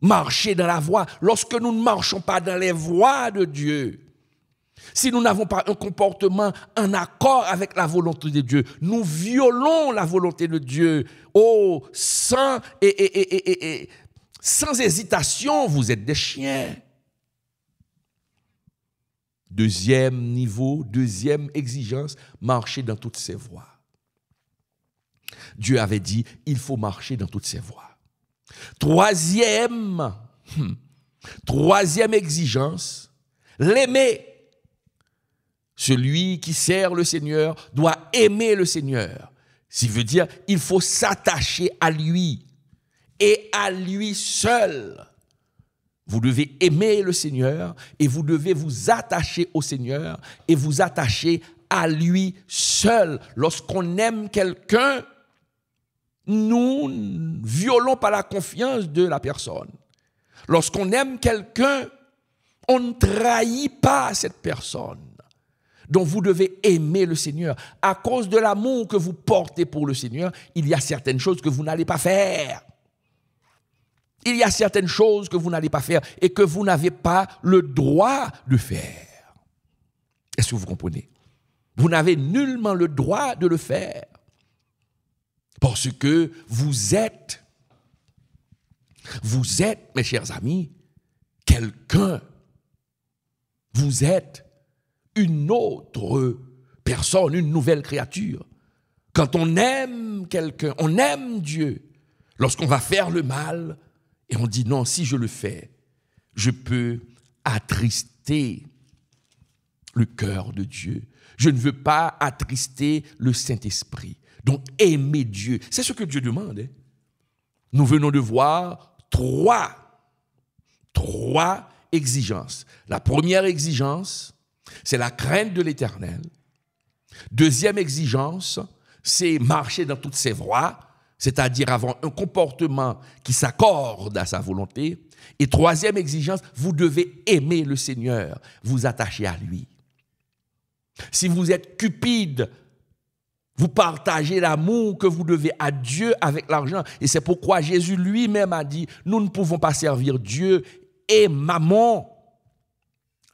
marcher dans la voie. Lorsque nous ne marchons pas dans les voies de Dieu, si nous n'avons pas un comportement en accord avec la volonté de Dieu, nous violons la volonté de Dieu. Oh, sans hésitation, vous êtes des chiens. Deuxième niveau, deuxième exigence, marcher dans toutes ses voies. Dieu avait dit, il faut marcher dans toutes ses voies. Troisième exigence, l'aimer. Celui qui sert le Seigneur doit aimer le Seigneur. Ça veut dire, il faut s'attacher à lui et à lui seul. Vous devez aimer le Seigneur et vous devez vous attacher au Seigneur et vous attacher à lui seul. Lorsqu'on aime quelqu'un, nous ne violons pas la confiance de la personne. Lorsqu'on aime quelqu'un, on ne trahit pas cette personne. Donc vous devez aimer le Seigneur. À cause de l'amour que vous portez pour le Seigneur, il y a certaines choses que vous n'allez pas faire. Il y a certaines choses que vous n'allez pas faire et que vous n'avez pas le droit de faire. Est-ce que vous comprenez? Vous n'avez nullement le droit de le faire. Parce que vous êtes, mes chers amis, quelqu'un. Vous êtes une autre personne, une nouvelle créature. Quand on aime quelqu'un, on aime Dieu. Lorsqu'on va faire le mal, et on dit non, si je le fais, je peux attrister le cœur de Dieu. Je ne veux pas attrister le Saint-Esprit. Donc, aimer Dieu, c'est ce que Dieu demande. Hein. Nous venons de voir trois exigences. La première exigence, c'est la crainte de l'Éternel. Deuxième exigence, c'est marcher dans toutes ses voies, c'est-à-dire avoir un comportement qui s'accorde à sa volonté. Et troisième exigence, vous devez aimer le Seigneur, vous attacher à lui. Si vous êtes cupide, vous partagez l'amour que vous devez à Dieu avec l'argent. Et c'est pourquoi Jésus lui-même a dit, nous ne pouvons pas servir Dieu et mammon.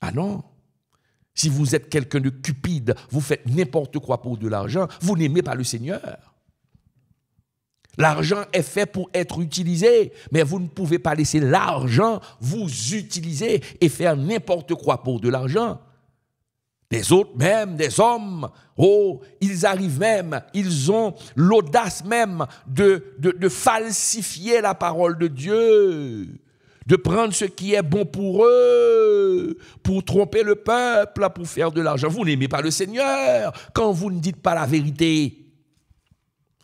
Ah non. Si vous êtes quelqu'un de cupide, vous faites n'importe quoi pour de l'argent, vous n'aimez pas le Seigneur. L'argent est fait pour être utilisé, mais vous ne pouvez pas laisser l'argent vous utiliser et faire n'importe quoi pour de l'argent. Les autres même, des hommes, ils arrivent même, ils ont l'audace même de falsifier la parole de Dieu, de prendre ce qui est bon pour eux, pour tromper le peuple, pour faire de l'argent. Vous n'aimez pas le Seigneur quand vous ne dites pas la vérité.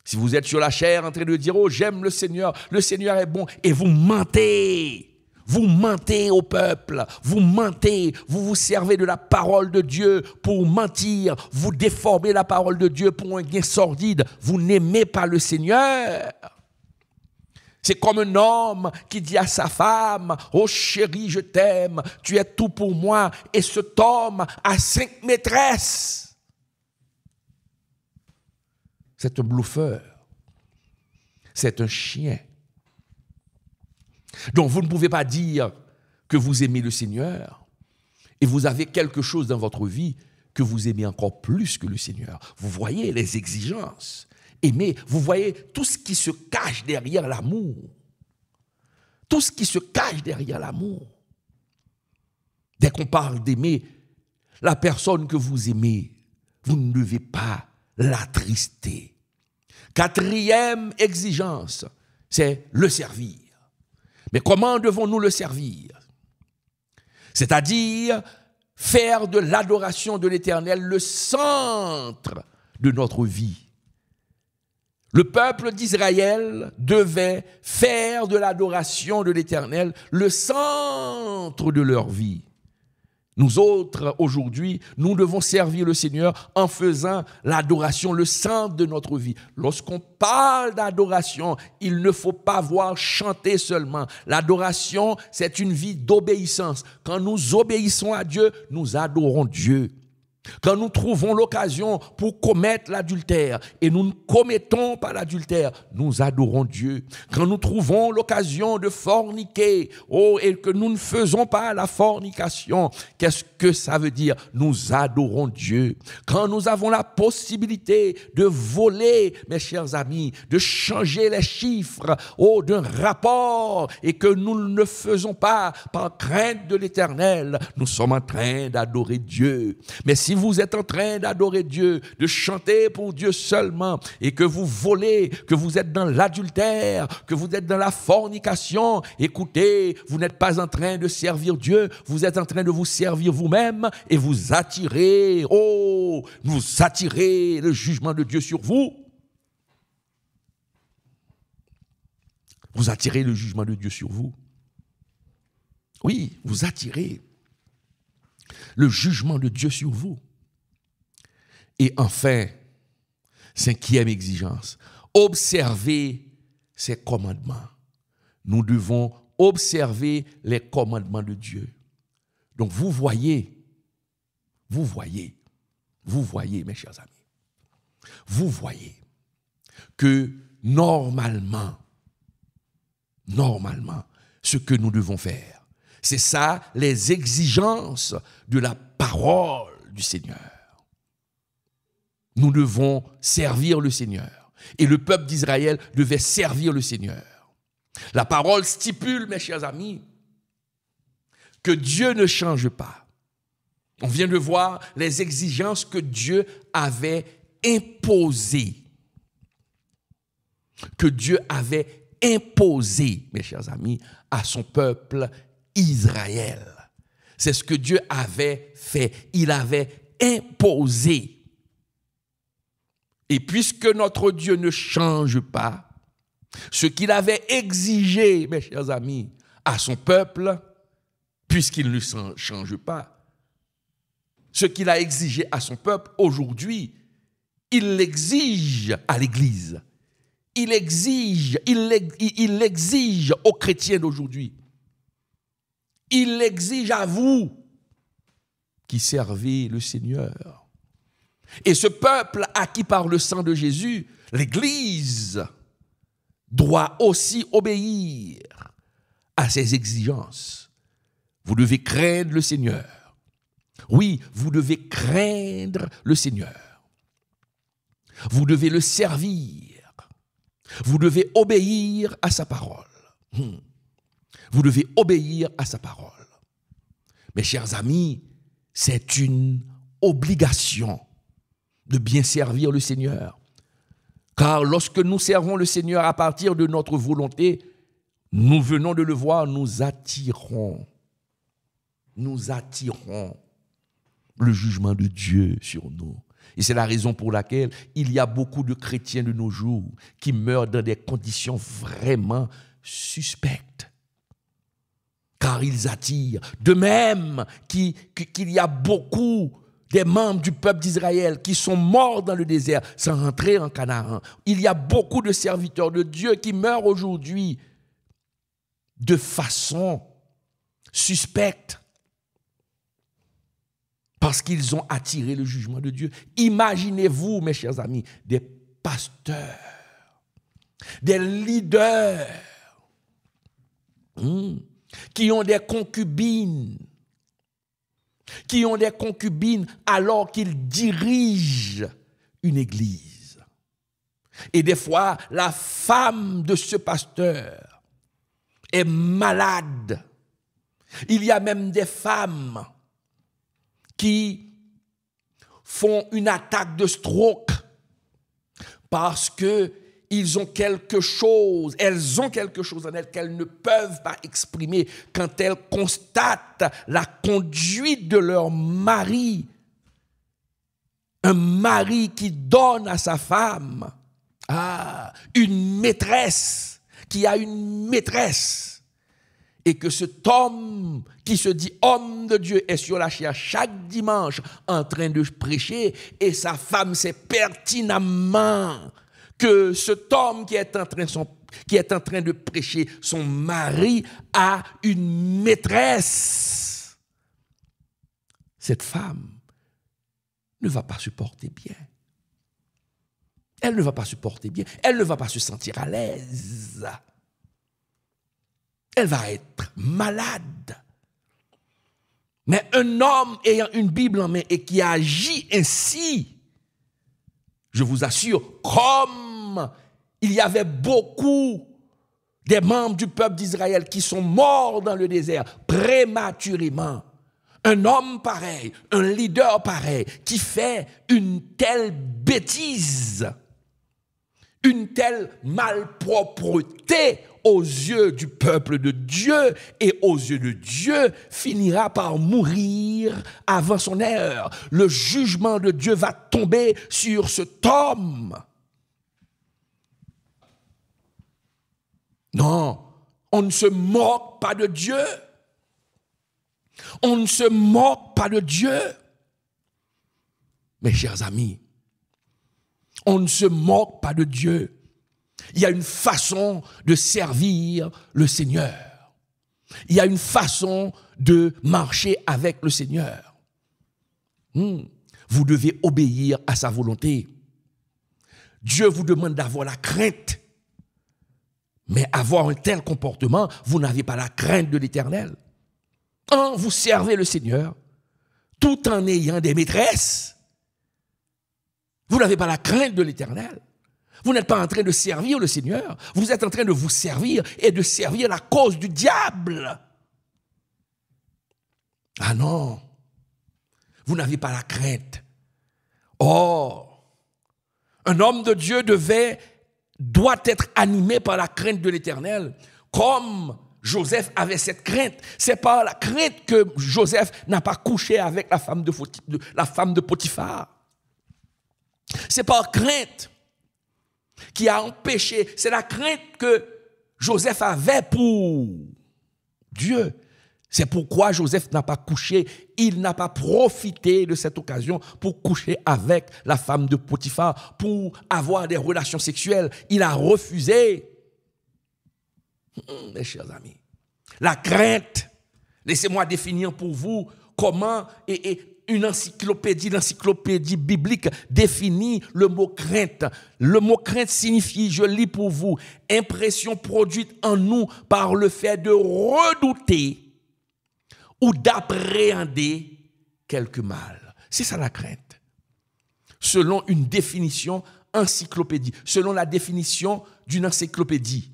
Si vous êtes sur la chair en train de dire « Oh, j'aime le Seigneur est bon » et vous mentez. Vous mentez au peuple, vous mentez, vous vous servez de la parole de Dieu pour mentir, vous déformez la parole de Dieu pour un gain sordide, vous n'aimez pas le Seigneur. C'est comme un homme qui dit à sa femme, « Oh chérie, je t'aime, tu es tout pour moi » et cet homme a 5 maîtresses. C'est un bluffeur, c'est un chien. Donc vous ne pouvez pas dire que vous aimez le Seigneur et vous avez quelque chose dans votre vie que vous aimez encore plus que le Seigneur. Vous voyez les exigences. Aimer, vous voyez tout ce qui se cache derrière l'amour. Tout ce qui se cache derrière l'amour. Dès qu'on parle d'aimer, la personne que vous aimez, vous ne devez pas l'attrister. Quatrième exigence, c'est le servir. Mais comment devons-nous le servir? C'est-à-dire faire de l'adoration de l'Éternel le centre de notre vie. Le peuple d'Israël devait faire de l'adoration de l'Éternel le centre de leur vie. Nous autres, aujourd'hui, nous devons servir le Seigneur en faisant l'adoration le centre de notre vie. Lorsqu'on parle d'adoration, il ne faut pas voir chanter seulement. L'adoration, c'est une vie d'obéissance. Quand nous obéissons à Dieu, nous adorons Dieu. Quand nous trouvons l'occasion pour commettre l'adultère et nous ne commettons pas l'adultère, nous adorons Dieu. Quand nous trouvons l'occasion de forniquer, et que nous ne faisons pas la fornication, qu'est-ce que ça veut dire? Nous adorons Dieu. Quand nous avons la possibilité de voler, mes chers amis, de changer les chiffres d'un rapport et que nous ne le faisons pas par crainte de l'Éternel, nous sommes en train d'adorer Dieu. Mais si vous êtes en train d'adorer Dieu, de chanter pour Dieu seulement, et que vous volez, que vous êtes dans l'adultère, que vous êtes dans la fornication, écoutez, vous n'êtes pas en train de servir Dieu, vous êtes en train de vous servir vous-même et vous attirez le jugement de Dieu sur vous. Vous attirez le jugement de Dieu sur vous. Oui, vous attirez le jugement de Dieu sur vous. Et enfin, 5e exigence, observer ses commandements. Nous devons observer les commandements de Dieu. Donc vous voyez, mes chers amis, vous voyez que normalement, ce que nous devons faire, c'est ça, les exigences de la parole du Seigneur. Nous devons servir le Seigneur. Et le peuple d'Israël devait servir le Seigneur. La parole stipule, mes chers amis, que Dieu ne change pas. On vient de voir les exigences que Dieu avait imposées. Que Dieu avait imposées, mes chers amis, à son peuple Israël. C'est ce que Dieu avait fait. Il avait imposé. Et puisque notre Dieu ne change pas, ce qu'il avait exigé, mes chers amis, à son peuple, puisqu'il ne change pas, ce qu'il a exigé à son peuple, aujourd'hui, il l'exige à l'Église. Il l'exige aux chrétiens d'aujourd'hui. Il l'exige à vous qui servez le Seigneur. Et ce peuple acquis par le sang de Jésus, l'Église, doit aussi obéir à ses exigences. Vous devez craindre le Seigneur. Oui, vous devez craindre le Seigneur. Vous devez le servir. Vous devez obéir à sa parole. Vous devez obéir à sa parole. Mes chers amis, c'est une obligation de bien servir le Seigneur. Car lorsque nous servons le Seigneur à partir de notre volonté, nous venons de le voir, nous attirons le jugement de Dieu sur nous. Et c'est la raison pour laquelle il y a beaucoup de chrétiens de nos jours qui meurent dans des conditions vraiment suspectes. Car ils attirent. De même qu'il y a beaucoup des membres du peuple d'Israël qui sont morts dans le désert sans rentrer en Canaan. Il y a beaucoup de serviteurs de Dieu qui meurent aujourd'hui de façon suspecte parce qu'ils ont attiré le jugement de Dieu. Imaginez-vous, mes chers amis, des pasteurs, des leaders qui ont des concubines, alors qu'ils dirigent une église. Et des fois, la femme de ce pasteur est malade. Il y a même des femmes qui font une attaque de stroke parce que elles ont quelque chose en elles qu'elles ne peuvent pas exprimer quand elles constatent la conduite de leur mari. Un mari qui donne à sa femme une maîtresse, qui a une maîtresse, et que cet homme qui se dit homme de Dieu est sur la chair chaque dimanche en train de prêcher, et sa femme sait pertinemment que cet homme qui est en train de prêcher, son mari a une maîtresse. Cette femme ne va pas se porter bien. Elle ne va pas se porter bien. Elle ne va pas se sentir à l'aise. Elle va être malade. Mais un homme ayant une Bible en main et qui agit ainsi, je vous assure, comme il y avait beaucoup des membres du peuple d'Israël qui sont morts dans le désert prématurément, un homme pareil, un leader pareil, qui fait une telle bêtise, une telle malpropreté aux yeux du peuple de Dieu et aux yeux de Dieu, finira par mourir avant son heure. Le jugement de Dieu va tomber sur cet homme. Non, on ne se moque pas de Dieu. On ne se moque pas de Dieu. Mes chers amis, on ne se moque pas de Dieu. Il y a une façon de servir le Seigneur. Il y a une façon de marcher avec le Seigneur. Vous devez obéir à sa volonté. Dieu vous demande d'avoir la crainte. Mais avoir un tel comportement, vous n'avez pas la crainte de l'Éternel. Vous servez le Seigneur tout en ayant des maîtresses. Vous n'avez pas la crainte de l'Éternel. Vous n'êtes pas en train de servir le Seigneur. Vous êtes en train de vous servir et de servir la cause du diable. Ah non, vous n'avez pas la crainte. Or, un homme de Dieu doit être animé par la crainte de l'Éternel, comme Joseph avait cette crainte. C'est par la crainte que Joseph n'a pas couché avec la femme de Potiphar. C'est par crainte qui a empêché, c'est la crainte que Joseph avait pour Dieu. C'est pourquoi Joseph n'a pas couché, il n'a pas profité de cette occasion pour coucher avec la femme de Potiphar, pour avoir des relations sexuelles. Il a refusé. Mes chers amis, la crainte, laissez-moi définir pour vous comment l'encyclopédie biblique définit le mot crainte. Le mot crainte signifie, je lis pour vous, impression produite en nous par le fait de redouter ou d'appréhender quelque mal. C'est ça la crainte. Selon une définition encyclopédie, selon la définition d'une encyclopédie.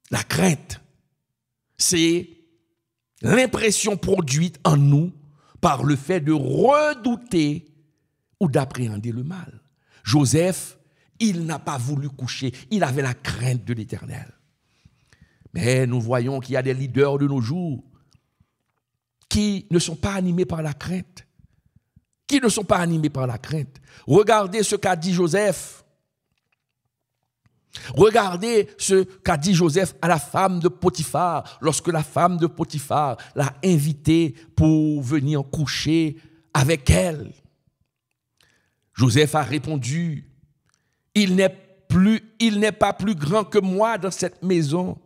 La crainte, c'est l'impression produite en nous par le fait de redouter ou d'appréhender le mal. Joseph, il n'a pas voulu coucher, il avait la crainte de l'Éternel. Mais nous voyons qu'il y a des leaders de nos jours qui ne sont pas animés par la crainte. Qui ne sont pas animés par la crainte. Regardez ce qu'a dit Joseph. Regardez ce qu'a dit Joseph à la femme de Potiphar lorsque la femme de Potiphar l'a invité pour venir coucher avec elle. Joseph a répondu, il n'est pas plus grand que moi dans cette maison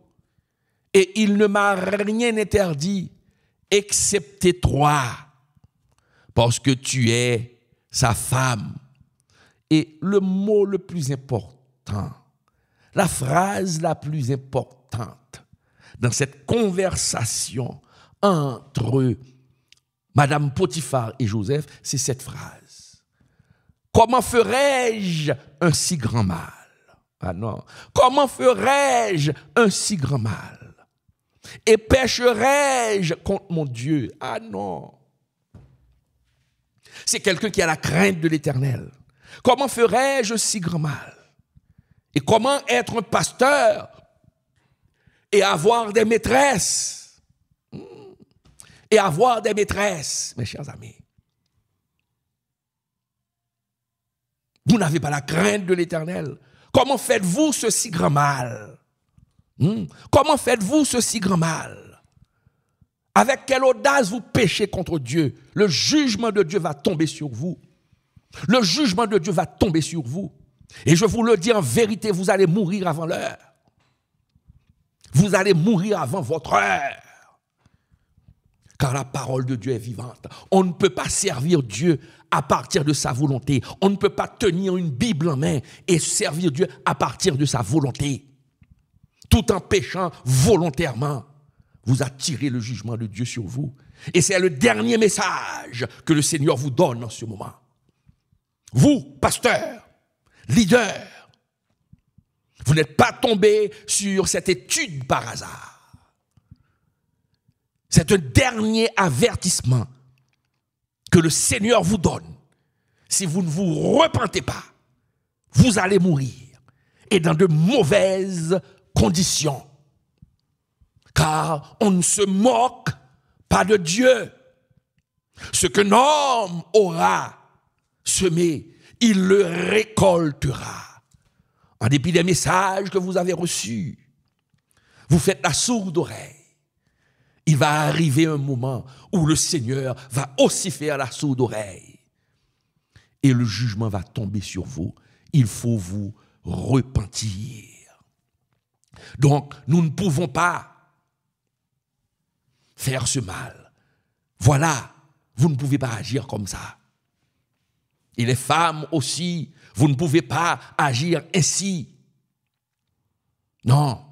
et il ne m'a rien interdit excepté toi parce que tu es sa femme. Et le mot le plus important, la phrase la plus importante dans cette conversation entre Madame Potiphar et Joseph, c'est cette phrase. Comment ferais-je un si grand mal? Ah non. Comment ferais-je un si grand mal? Et pécherais-je contre mon Dieu? Ah non. C'est quelqu'un qui a la crainte de l'Éternel. Comment ferais-je un si grand mal? Et comment être un pasteur et avoir des maîtresses? Et avoir des maîtresses, mes chers amis. Vous n'avez pas la crainte de l'Éternel. Comment faites-vous ce si grand mal? Comment faites-vous ce si grand mal? Avec quelle audace vous péchez contre Dieu? Le jugement de Dieu va tomber sur vous. Le jugement de Dieu va tomber sur vous. Et je vous le dis en vérité, vous allez mourir avant l'heure. Vous allez mourir avant votre heure. Car la parole de Dieu est vivante. On ne peut pas servir Dieu à partir de sa volonté. On ne peut pas tenir une Bible en main et servir Dieu à partir de sa volonté. Tout en péchant volontairement, vous attirez le jugement de Dieu sur vous. Et c'est le dernier message que le Seigneur vous donne en ce moment. Vous, pasteur, leader, vous n'êtes pas tombé sur cette étude par hasard. C'est un dernier avertissement que le Seigneur vous donne. Si vous ne vous repentez pas, vous allez mourir. Et dans de mauvaises conditions. Car on ne se moque pas de Dieu. Ce qu'un homme aura semé, il le récoltera. En dépit des messages que vous avez reçus, vous faites la sourde oreille. Il va arriver un moment où le Seigneur va aussi faire la sourde oreille. Et le jugement va tomber sur vous. Il faut vous repentir. Donc, nous ne pouvons pas faire ce mal. Voilà, vous ne pouvez pas agir comme ça. Et les femmes aussi, vous ne pouvez pas agir ainsi. Non,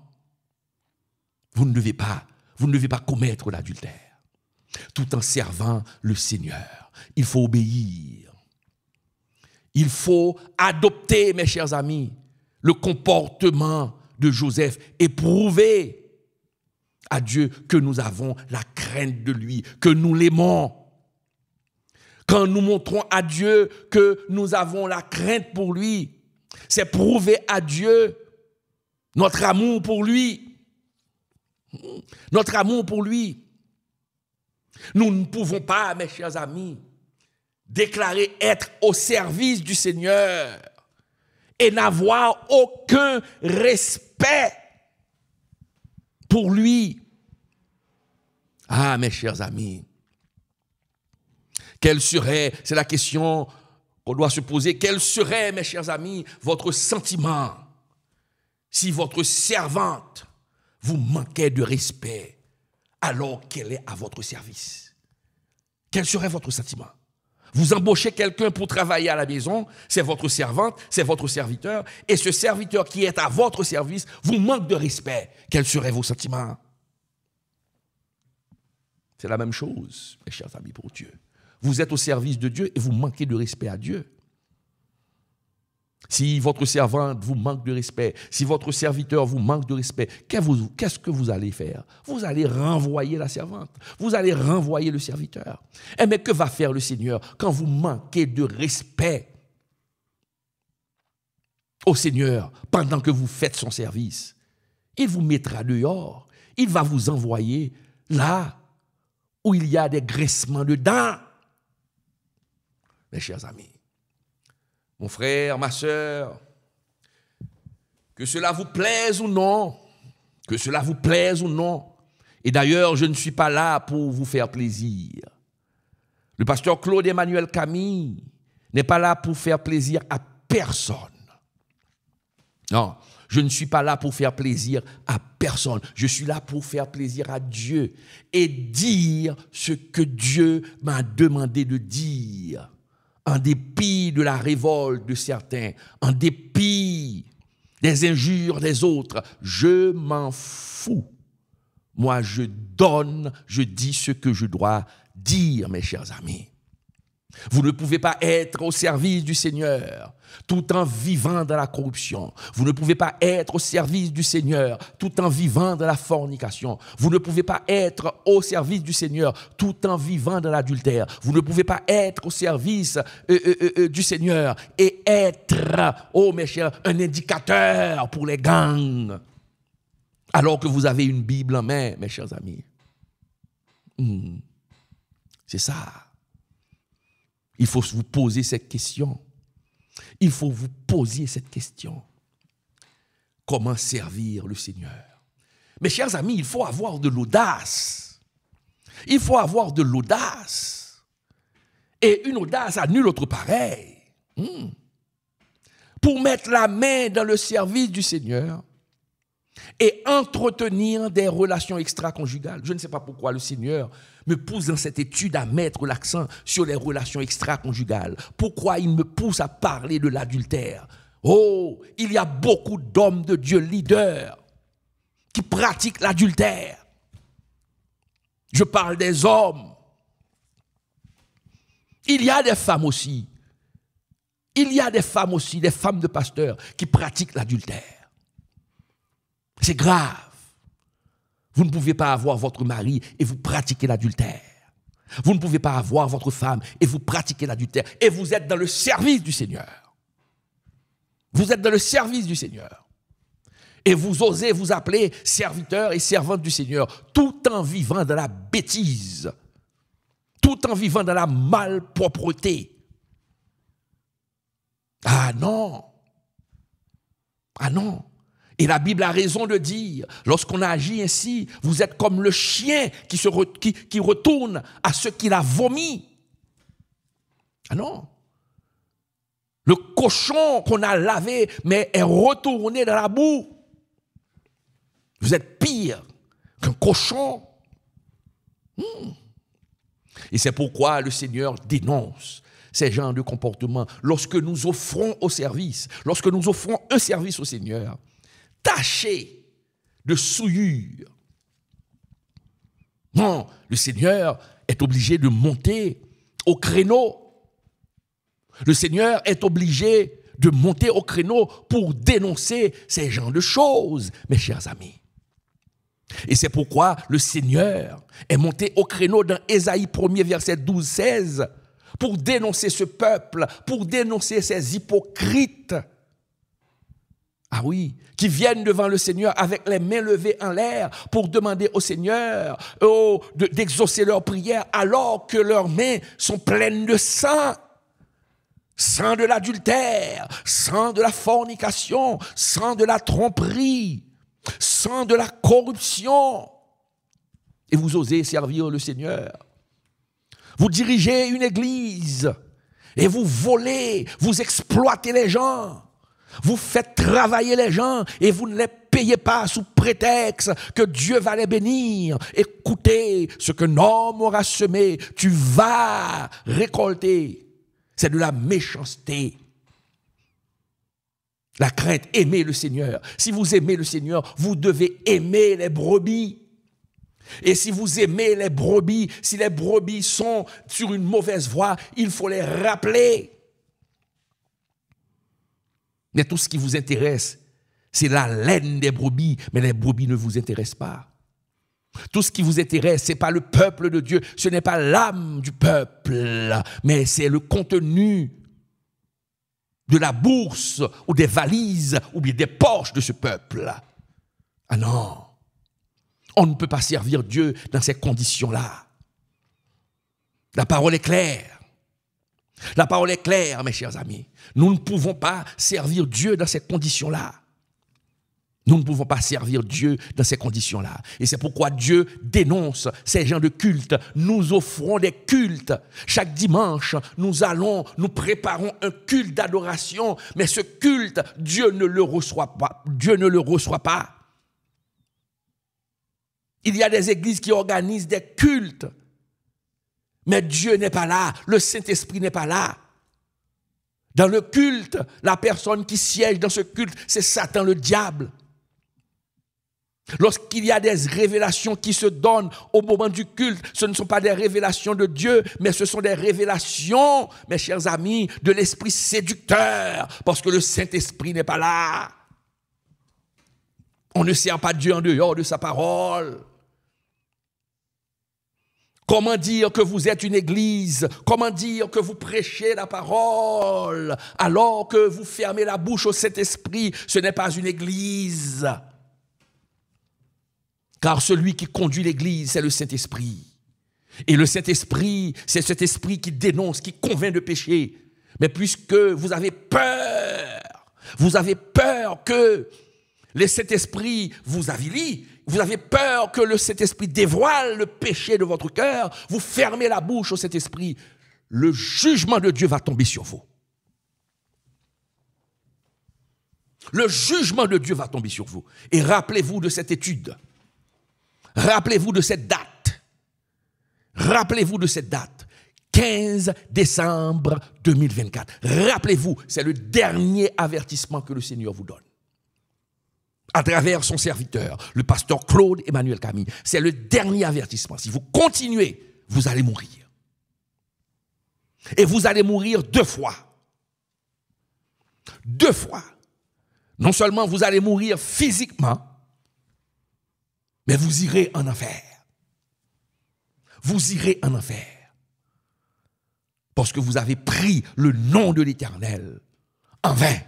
vous ne devez pas commettre l'adultère. Tout en servant le Seigneur. Il faut obéir. Il faut adopter, mes chers amis, le comportement de Joseph et prouver à Dieu que nous avons la crainte de lui, que nous l'aimons. Quand nous montrons à Dieu que nous avons la crainte pour lui, c'est prouver à Dieu notre amour pour lui. Notre amour pour lui. Nous ne pouvons pas, mes chers amis, déclarer être au service du Seigneur et n'avoir aucun respect pour lui. Ah, mes chers amis, quelle serait, c'est la question qu'on doit se poser, quel serait, mes chers amis, votre sentiment si votre servante vous manquait de respect alors qu'elle est à votre service? Quel serait votre sentiment? Vous embauchez quelqu'un pour travailler à la maison, c'est votre servante, c'est votre serviteur, et ce serviteur qui est à votre service vous manque de respect. Quels seraient vos sentiments? C'est la même chose, mes chers amis, pour Dieu. Vous êtes au service de Dieu et vous manquez de respect à Dieu. Si votre servante vous manque de respect, si votre serviteur vous manque de respect, qu'est-ce que vous allez faire? Vous allez renvoyer la servante, vous allez renvoyer le serviteur. Mais que va faire le Seigneur quand vous manquez de respect au Seigneur pendant que vous faites son service? Il vous mettra dehors, il va vous envoyer là où il y a des graissements de dents. Mes chers amis, mon frère, ma sœur, que cela vous plaise ou non, et d'ailleurs, je ne suis pas là pour vous faire plaisir. Le pasteur Claude Emmanuel Camille n'est pas là pour faire plaisir à personne. Non, je ne suis pas là pour faire plaisir à personne. Je suis là pour faire plaisir à Dieu et dire ce que Dieu m'a demandé de dire. En dépit de la révolte de certains, en dépit des injures des autres, je m'en fous. Moi, je donne, je dis ce que je dois dire, mes chers amis. Vous ne pouvez pas être au service du Seigneur tout en vivant dans la corruption. Vous ne pouvez pas être au service du Seigneur tout en vivant dans la fornication. Vous ne pouvez pas être au service du Seigneur tout en vivant dans l'adultère. Vous ne pouvez pas être au service du Seigneur et être, oh mes chers, un indicateur pour les gangs. Alors que vous avez une Bible en main, mes chers amis. C'est ça. Il faut vous poser cette question. Il faut vous poser cette question. Comment servir le Seigneur? Mes chers amis, il faut avoir de l'audace. Il faut avoir de l'audace. Et une audace à nul autre pareil. Pour mettre la main dans le service du Seigneur et entretenir des relations extra-conjugales. Je ne sais pas pourquoi le Seigneur me pousse dans cette étude à mettre l'accent sur les relations extra-conjugales. Pourquoi il me pousse à parler de l'adultère? Oh, il y a beaucoup d'hommes de Dieu, leaders, qui pratiquent l'adultère. Je parle des hommes. Il y a des femmes aussi. Il y a des femmes aussi, des femmes de pasteurs qui pratiquent l'adultère. C'est grave. Vous ne pouvez pas avoir votre mari et vous pratiquez l'adultère. Vous ne pouvez pas avoir votre femme et vous pratiquez l'adultère. Et vous êtes dans le service du Seigneur. Vous êtes dans le service du Seigneur. Et vous osez vous appeler serviteur et servante du Seigneur, tout en vivant dans la bêtise, tout en vivant dans la malpropreté. Ah non. Ah non. Et la Bible a raison de dire, lorsqu'on agit ainsi, vous êtes comme le chien qui retourne à ce qu'il a vomi. Ah non. Le cochon qu'on a lavé, mais est retourné dans la boue. Vous êtes pire qu'un cochon. Et c'est pourquoi le Seigneur dénonce ces genres de comportements. Lorsque nous offrons au service, lorsque nous offrons un service au Seigneur, tâchez de souillure. Non, le Seigneur est obligé de monter au créneau. Le Seigneur est obligé de monter au créneau pour dénoncer ces genres de choses, mes chers amis. Et c'est pourquoi le Seigneur est monté au créneau dans Ésaïe 1er, verset 12-16, pour dénoncer ce peuple, pour dénoncer ces hypocrites. Ah oui, qui viennent devant le Seigneur avec les mains levées en l'air pour demander au Seigneur d'exaucer leurs prières alors que leurs mains sont pleines de sang. Sang de l'adultère, sang de la fornication, sang de la tromperie, sang de la corruption. Et vous osez servir le Seigneur. Vous dirigez une église et vous volez, vous exploitez les gens. Vous faites travailler les gens et vous ne les payez pas sous prétexte que Dieu va les bénir. Écoutez, ce qu'un homme aura semé, tu vas récolter. C'est de la méchanceté. La crainte, aimer le Seigneur. Si vous aimez le Seigneur, vous devez aimer les brebis. Et si vous aimez les brebis, si les brebis sont sur une mauvaise voie, il faut les rappeler. Mais tout ce qui vous intéresse, c'est la laine des brebis, mais les brebis ne vous intéressent pas. Tout ce qui vous intéresse, ce n'est pas le peuple de Dieu, ce n'est pas l'âme du peuple, mais c'est le contenu de la bourse ou des valises ou bien des poches de ce peuple. Ah non, on ne peut pas servir Dieu dans ces conditions-là. La parole est claire. La parole est claire, mes chers amis. Nous ne pouvons pas servir Dieu dans ces conditions-là. Nous ne pouvons pas servir Dieu dans ces conditions-là. Et c'est pourquoi Dieu dénonce ces gens de culte. Nous offrons des cultes. Chaque dimanche, nous préparons un culte d'adoration. Mais ce culte, Dieu ne le reçoit pas. Dieu ne le reçoit pas. Il y a des églises qui organisent des cultes. Mais Dieu n'est pas là. Le Saint-Esprit n'est pas là. Dans le culte, la personne qui siège dans ce culte, c'est Satan, le diable. Lorsqu'il y a des révélations qui se donnent au moment du culte, ce ne sont pas des révélations de Dieu, mais ce sont des révélations, mes chers amis, de l'esprit séducteur, parce que le Saint-Esprit n'est pas là. On ne sert pas Dieu en dehors de sa parole. Comment dire que vous êtes une église? Comment dire que vous prêchez la parole alors que vous fermez la bouche au Saint-Esprit? Ce n'est pas une église. Car celui qui conduit l'église, c'est le Saint-Esprit. Et le Saint-Esprit, c'est cet esprit qui dénonce, qui convainc de péché. Mais puisque vous avez peur que le Saint-Esprit vous avilit, vous avez peur que le Saint-Esprit dévoile le péché de votre cœur, vous fermez la bouche au Saint-Esprit, le jugement de Dieu va tomber sur vous. Le jugement de Dieu va tomber sur vous. Et rappelez-vous de cette étude. Rappelez-vous de cette date. Rappelez-vous de cette date. 15 décembre 2024. Rappelez-vous, c'est le dernier avertissement que le Seigneur vous donne. À travers son serviteur, le pasteur Claude Emmanuel Camille. C'est le dernier avertissement. Si vous continuez, vous allez mourir. Et vous allez mourir 2 fois. 2 fois. Non seulement vous allez mourir physiquement, mais vous irez en enfer. Vous irez en enfer. Parce que vous avez pris le nom de l'Éternel en vain.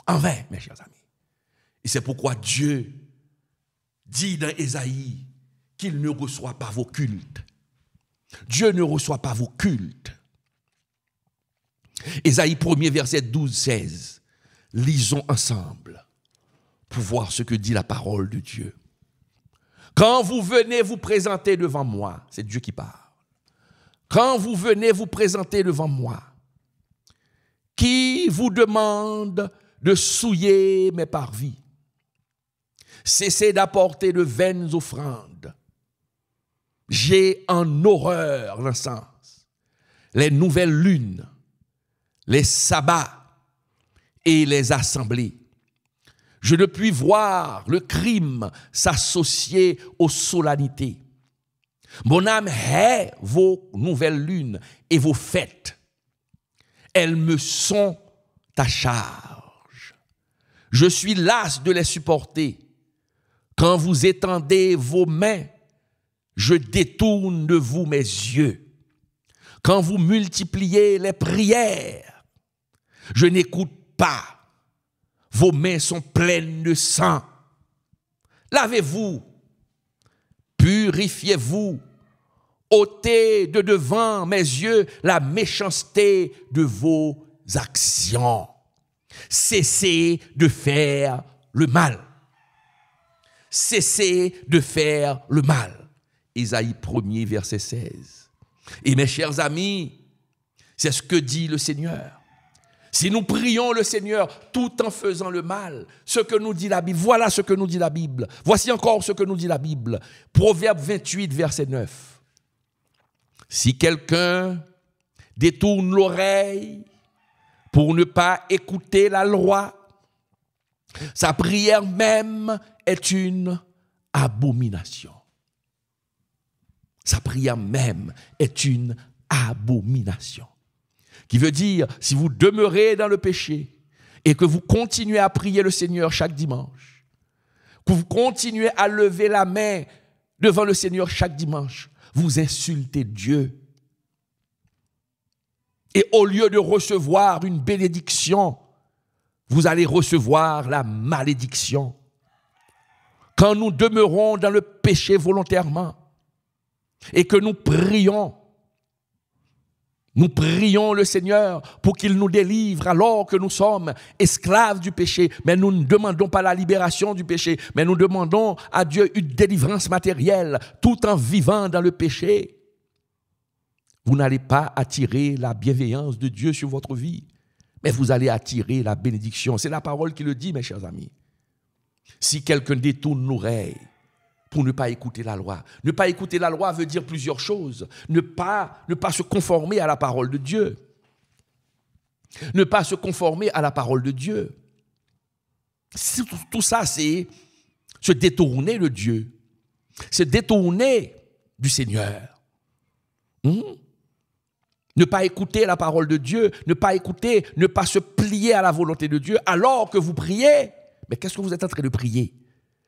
En vain, mes chers amis. Et c'est pourquoi Dieu dit dans Ésaïe qu'il ne reçoit pas vos cultes. Dieu ne reçoit pas vos cultes. Ésaïe 1er, verset 12-16. Lisons ensemble pour voir ce que dit la parole de Dieu. Quand vous venez vous présenter devant moi, c'est Dieu qui parle. Quand vous venez vous présenter devant moi, qui vous demande de souiller mes parvis, cessez d'apporter de vaines offrandes. J'ai en horreur l'encens, les nouvelles lunes, les sabbats et les assemblées. Je ne puis voir le crime s'associer aux solennités. Mon âme hait vos nouvelles lunes et vos fêtes. Elles me sont à charge. Je suis las de les supporter. Quand vous étendez vos mains, je détourne de vous mes yeux. Quand vous multipliez les prières, je n'écoute pas. Vos mains sont pleines de sang. Lavez-vous, purifiez-vous, ôtez de devant mes yeux la méchanceté de vos actions. Cessez de faire le mal. Cessez de faire le mal. Ésaïe 1er, verset 16. Et mes chers amis, c'est ce que dit le Seigneur. Si nous prions le Seigneur tout en faisant le mal, ce que nous dit la Bible, voilà ce que nous dit la Bible. Voici encore ce que nous dit la Bible. Proverbe 28, verset 9. Si quelqu'un détourne l'oreille pour ne pas écouter la loi, sa prière même est une abomination. Sa prière même est une abomination. Qui veut dire, si vous demeurez dans le péché et que vous continuez à prier le Seigneur chaque dimanche, que vous continuez à lever la main devant le Seigneur chaque dimanche, vous insultez Dieu. Et au lieu de recevoir une bénédiction, vous allez recevoir la malédiction. Quand nous demeurons dans le péché volontairement et que nous prions le Seigneur pour qu'il nous délivre alors que nous sommes esclaves du péché. Mais nous ne demandons pas la libération du péché, mais nous demandons à Dieu une délivrance matérielle tout en vivant dans le péché. Vous n'allez pas attirer la bienveillance de Dieu sur votre vie, mais vous allez attirer la bénédiction. C'est la parole qui le dit, mes chers amis. Si quelqu'un détourne l'oreille pour ne pas écouter la loi. Ne pas écouter la loi veut dire plusieurs choses. Ne pas se conformer à la parole de Dieu. Ne pas se conformer à la parole de Dieu. Tout ça, c'est se détourner de Dieu, se détourner du Seigneur. Ne pas écouter la parole de Dieu, ne pas écouter, ne pas se plier à la volonté de Dieu alors que vous priez. Mais qu'est-ce que vous êtes en train de prier?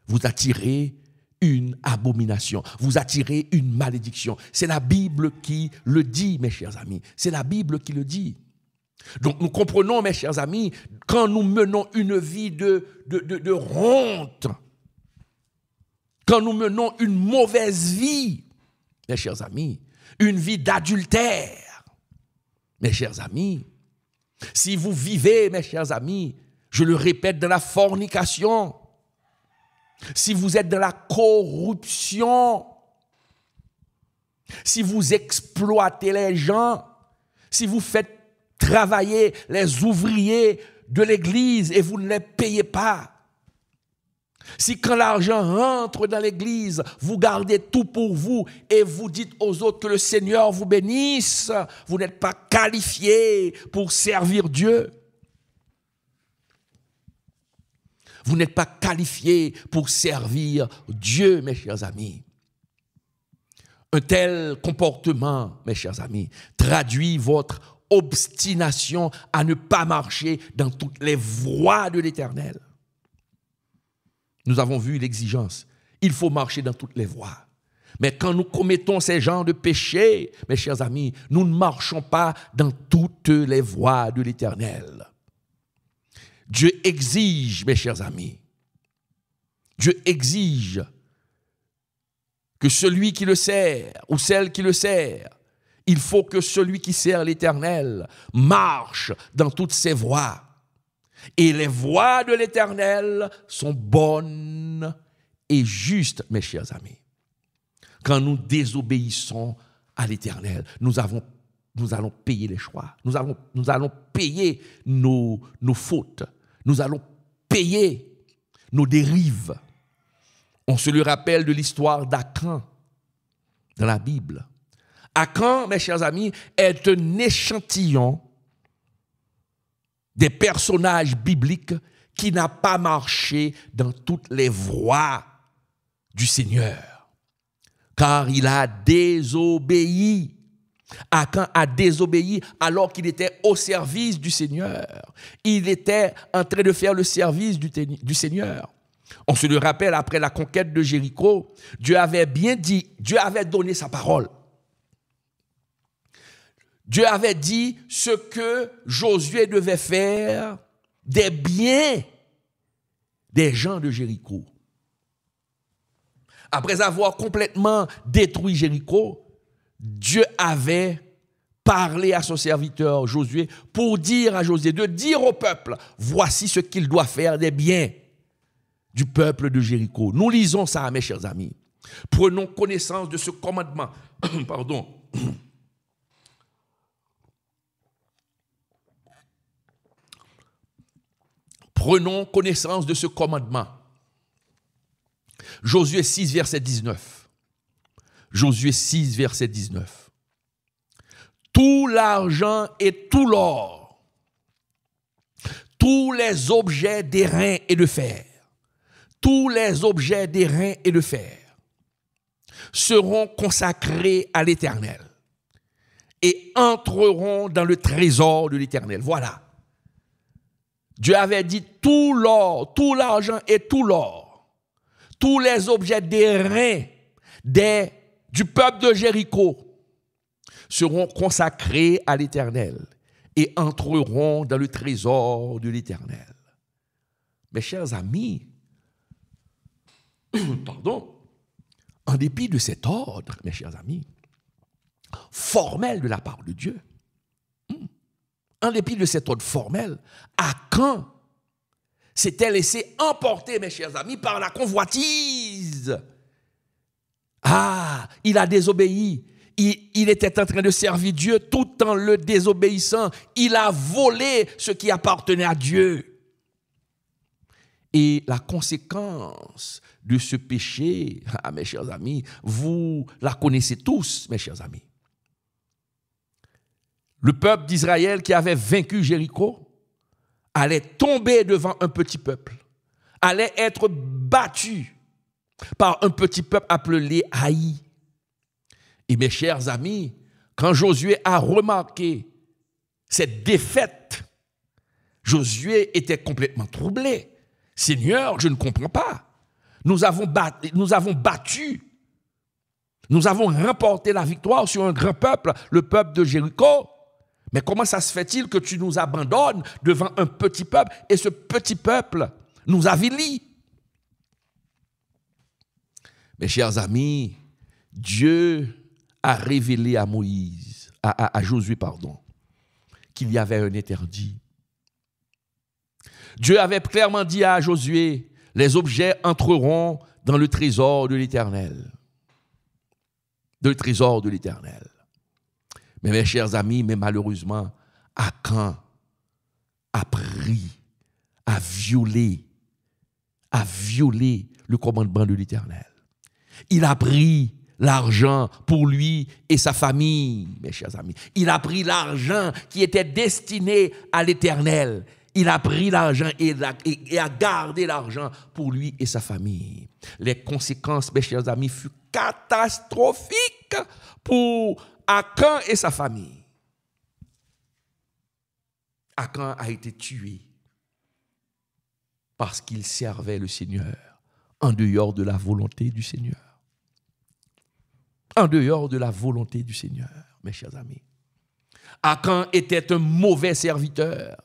Vous attirez une abomination, vous attirez une malédiction. C'est la Bible qui le dit, mes chers amis. C'est la Bible qui le dit. Donc nous comprenons, mes chers amis, quand nous menons une vie de honte, quand nous menons une mauvaise vie, mes chers amis, une vie d'adultère, mes chers amis, si vous vivez, mes chers amis, je le répète, dans la fornication, si vous êtes dans la corruption, si vous exploitez les gens, si vous faites travailler les ouvriers de l'église et vous ne les payez pas, si quand l'argent rentre dans l'église, vous gardez tout pour vous et vous dites aux autres que le Seigneur vous bénisse, vous n'êtes pas qualifié pour servir Dieu. Vous n'êtes pas qualifié pour servir Dieu, mes chers amis. Un tel comportement, mes chers amis, traduit votre obstination à ne pas marcher dans toutes les voies de l'Éternel. Nous avons vu l'exigence. Il faut marcher dans toutes les voies. Mais quand nous commettons ces genres de péchés, mes chers amis, nous ne marchons pas dans toutes les voies de l'Éternel. Dieu exige, mes chers amis, Dieu exige que celui qui le sert ou celle qui le sert, il faut que celui qui sert l'Éternel marche dans toutes ses voies. Et les voies de l'Éternel sont bonnes et justes, mes chers amis. Quand nous désobéissons à l'Éternel, nous allons payer les choix. Nous allons payer nos fautes. Nous allons payer nos dérives. On se le rappelle de l'histoire d'Akan dans la Bible. Akan, mes chers amis, est un échantillon des personnages bibliques qui n'a pas marché dans toutes les voies du Seigneur. Car il a désobéi. Akan a désobéi alors qu'il était au service du Seigneur. Il était en train de faire le service du Seigneur. On se le rappelle, après la conquête de Jéricho, Dieu avait bien dit, Dieu avait donné sa parole. Dieu avait dit ce que Josué devait faire des biens des gens de Jéricho. Après avoir complètement détruit Jéricho, Dieu avait parlé à son serviteur Josué pour dire à Josué, de dire au peuple, voici ce qu'il doit faire des biens du peuple de Jéricho. Nous lisons ça, mes chers amis. Prenons connaissance de ce commandement. Pardon. Prenons connaissance de ce commandement. Josué 6, verset 19. Josué 6, verset 19. Tout l'argent et tout l'or, tous les objets d'airain et de fer, tous les objets d'airain et de fer seront consacrés à l'Éternel et entreront dans le trésor de l'Éternel. Voilà. Dieu avait dit tout l'or, tout l'argent et tout l'or, tous les objets d'airain du peuple de Jéricho seront consacrés à l'Éternel et entreront dans le trésor de l'Éternel. Mes chers amis, en dépit de cet ordre, mes chers amis, formel de la part de Dieu, en dépit de cet ordre formel, Akan s'était laissé emporter, mes chers amis, par la convoitise. Ah, il a désobéi. Il était en train de servir Dieu tout en le désobéissant. Il a volé ce qui appartenait à Dieu. Et la conséquence de ce péché, mes chers amis, vous la connaissez tous, mes chers amis. Le peuple d'Israël qui avait vaincu Jéricho allait tomber devant un petit peuple, allait être battu par un petit peuple appelé Haï. Et mes chers amis, quand Josué a remarqué cette défaite, Josué était complètement troublé. Seigneur, je ne comprends pas. Nous avons battu, nous avons remporté la victoire sur un grand peuple, le peuple de Jéricho. Mais comment ça se fait-il que tu nous abandonnes devant un petit peuple et ce petit peuple nous avilit? Mes chers amis, Dieu a révélé à Josué, qu'il y avait un interdit. Dieu avait clairement dit à Josué, les objets entreront dans le trésor de l'Éternel. Le trésor de l'Éternel. Mais mes chers amis, mais malheureusement, Akan a pris, a violé le commandement de l'Éternel. Il a pris l'argent pour lui et sa famille, mes chers amis. Il a pris l'argent qui était destiné à l'Éternel. Il a pris l'argent et a gardé l'argent pour lui et sa famille. Les conséquences, mes chers amis, furent catastrophiques pour Akan et sa famille. Akan a été tué parce qu'il servait le Seigneur en dehors de la volonté du Seigneur. En dehors de la volonté du Seigneur, mes chers amis. Akan était un mauvais serviteur.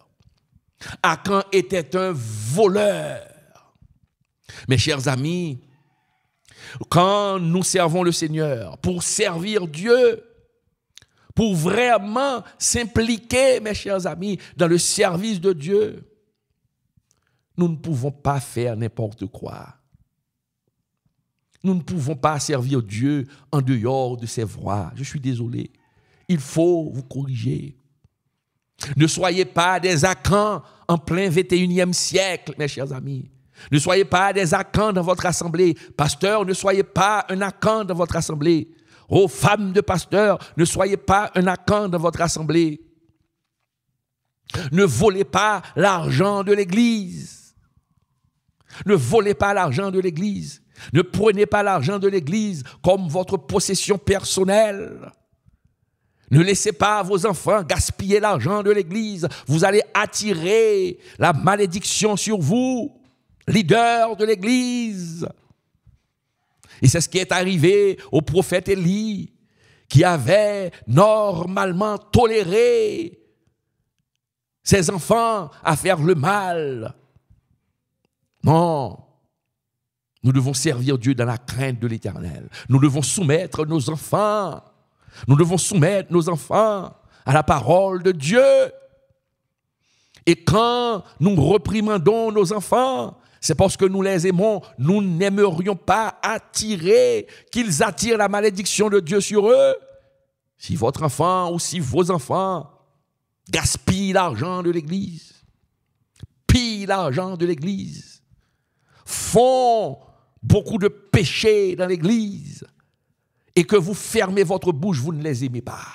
Akan était un voleur. Mes chers amis, quand nous servons le Seigneur, pour servir Dieu, pour vraiment s'impliquer, mes chers amis, dans le service de Dieu, nous ne pouvons pas faire n'importe quoi. Nous ne pouvons pas servir Dieu en dehors de ses voies. Je suis désolé. Il faut vous corriger. Ne soyez pas des Akans en plein 21e siècle, mes chers amis. Ne soyez pas des Akans dans votre assemblée. Pasteur, ne soyez pas un Akan dans votre assemblée. Oh, femmes de pasteur, ne soyez pas un Akan dans votre assemblée. Ne volez pas l'argent de l'Église. Ne volez pas l'argent de l'Église. Ne prenez pas l'argent de l'Église comme votre possession personnelle. Ne laissez pas vos enfants gaspiller l'argent de l'Église. Vous allez attirer la malédiction sur vous, leader de l'Église. Et c'est ce qui est arrivé au prophète Élie, qui avait normalement toléré ses enfants à faire le mal. Non. Nous devons servir Dieu dans la crainte de l'Éternel. Nous devons soumettre nos enfants. Nous devons soumettre nos enfants à la parole de Dieu. Et quand nous reprimandons nos enfants, c'est parce que nous les aimons. Nous n'aimerions pas qu'ils attirent la malédiction de Dieu sur eux. Si votre enfant ou si vos enfants gaspillent l'argent de l'Église, pillent l'argent de l'Église, font beaucoup de péchés dans l'Église et que vous fermez votre bouche, vous ne les aimez pas.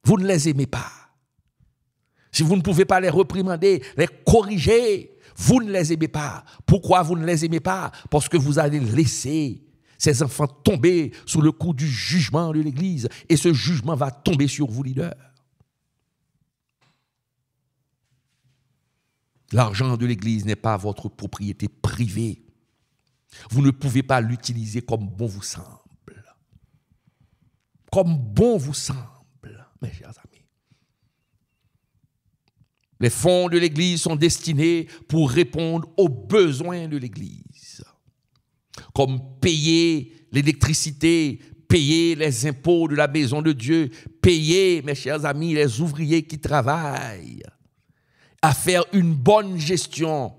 Vous ne les aimez pas. Si vous ne pouvez pas les reprimander, les corriger, vous ne les aimez pas. Pourquoi vous ne les aimez pas? Parce que vous allez laisser ces enfants tomber sous le coup du jugement de l'Église et ce jugement va tomber sur vous, leaders. L'argent de l'Église n'est pas votre propriété privée. Vous ne pouvez pas l'utiliser comme bon vous semble. Comme bon vous semble, mes chers amis. Les fonds de l'Église sont destinés pour répondre aux besoins de l'Église. Comme payer l'électricité, payer les impôts de la maison de Dieu, payer, mes chers amis, les ouvriers qui travaillent, à faire une bonne gestion.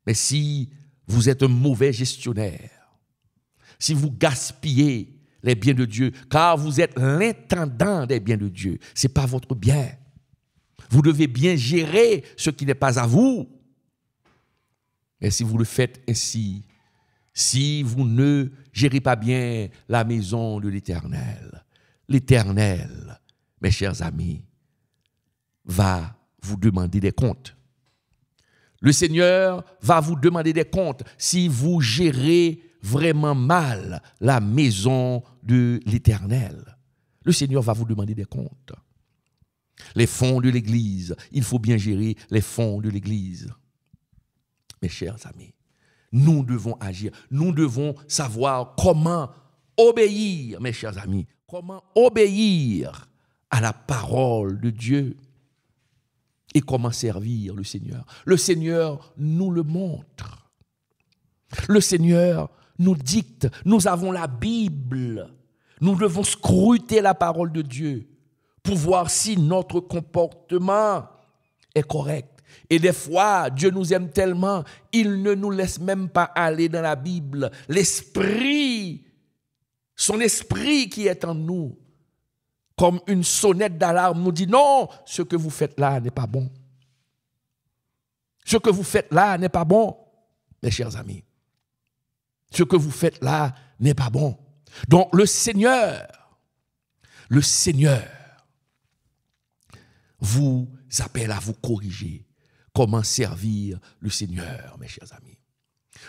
Mais si vous êtes un mauvais gestionnaire, si vous gaspillez les biens de Dieu, car vous êtes l'intendant des biens de Dieu, ce n'est pas votre bien. Vous devez bien gérer ce qui n'est pas à vous. Mais si vous le faites ainsi, si vous ne gérez pas bien la maison de l'Éternel, l'Éternel, mes chers amis, va vous demander des comptes. Le Seigneur va vous demander des comptes si vous gérez vraiment mal la maison de l'Éternel. Le Seigneur va vous demander des comptes. Les fonds de l'Église, il faut bien gérer les fonds de l'Église. Mes chers amis, nous devons agir, nous devons savoir comment obéir, mes chers amis, comment obéir à la parole de Dieu et comment servir le Seigneur. Le Seigneur nous le montre. Le Seigneur nous dicte. Nous avons la Bible. Nous devons scruter la parole de Dieu pour voir si notre comportement est correct. Et des fois, Dieu nous aime tellement, il ne nous laisse même pas aller dans la Bible. L'Esprit, son Esprit qui est en nous, comme une sonnette d'alarme, nous dit non, ce que vous faites là n'est pas bon. Ce que vous faites là n'est pas bon, mes chers amis. Ce que vous faites là n'est pas bon. Donc le Seigneur vous appelle à vous corriger. Comment servir le Seigneur, mes chers amis.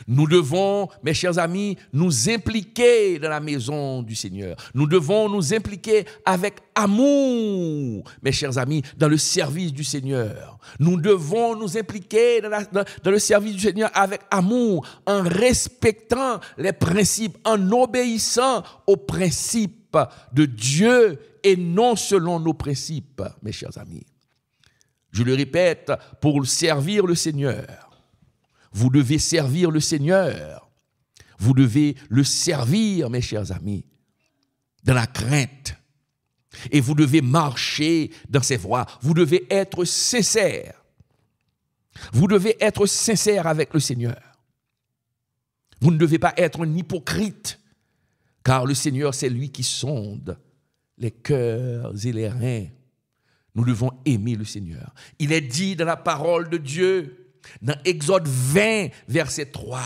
Nous devons, mes chers amis, nous impliquer dans la maison du Seigneur. Nous devons nous impliquer avec amour, mes chers amis, dans le service du Seigneur. Nous devons nous impliquer dans le service du Seigneur avec amour, en respectant les principes, en obéissant aux principes de Dieu et non selon nos principes, mes chers amis. Je le répète, pour servir le Seigneur, vous devez servir le Seigneur. Vous devez le servir, mes chers amis, dans la crainte. Et vous devez marcher dans ses voies. Vous devez être sincère. Vous devez être sincère avec le Seigneur. Vous ne devez pas être un hypocrite, car le Seigneur, c'est lui qui sonde les cœurs et les reins. Nous devons aimer le Seigneur. Il est dit dans la parole de Dieu, dans Exode 20, verset 3,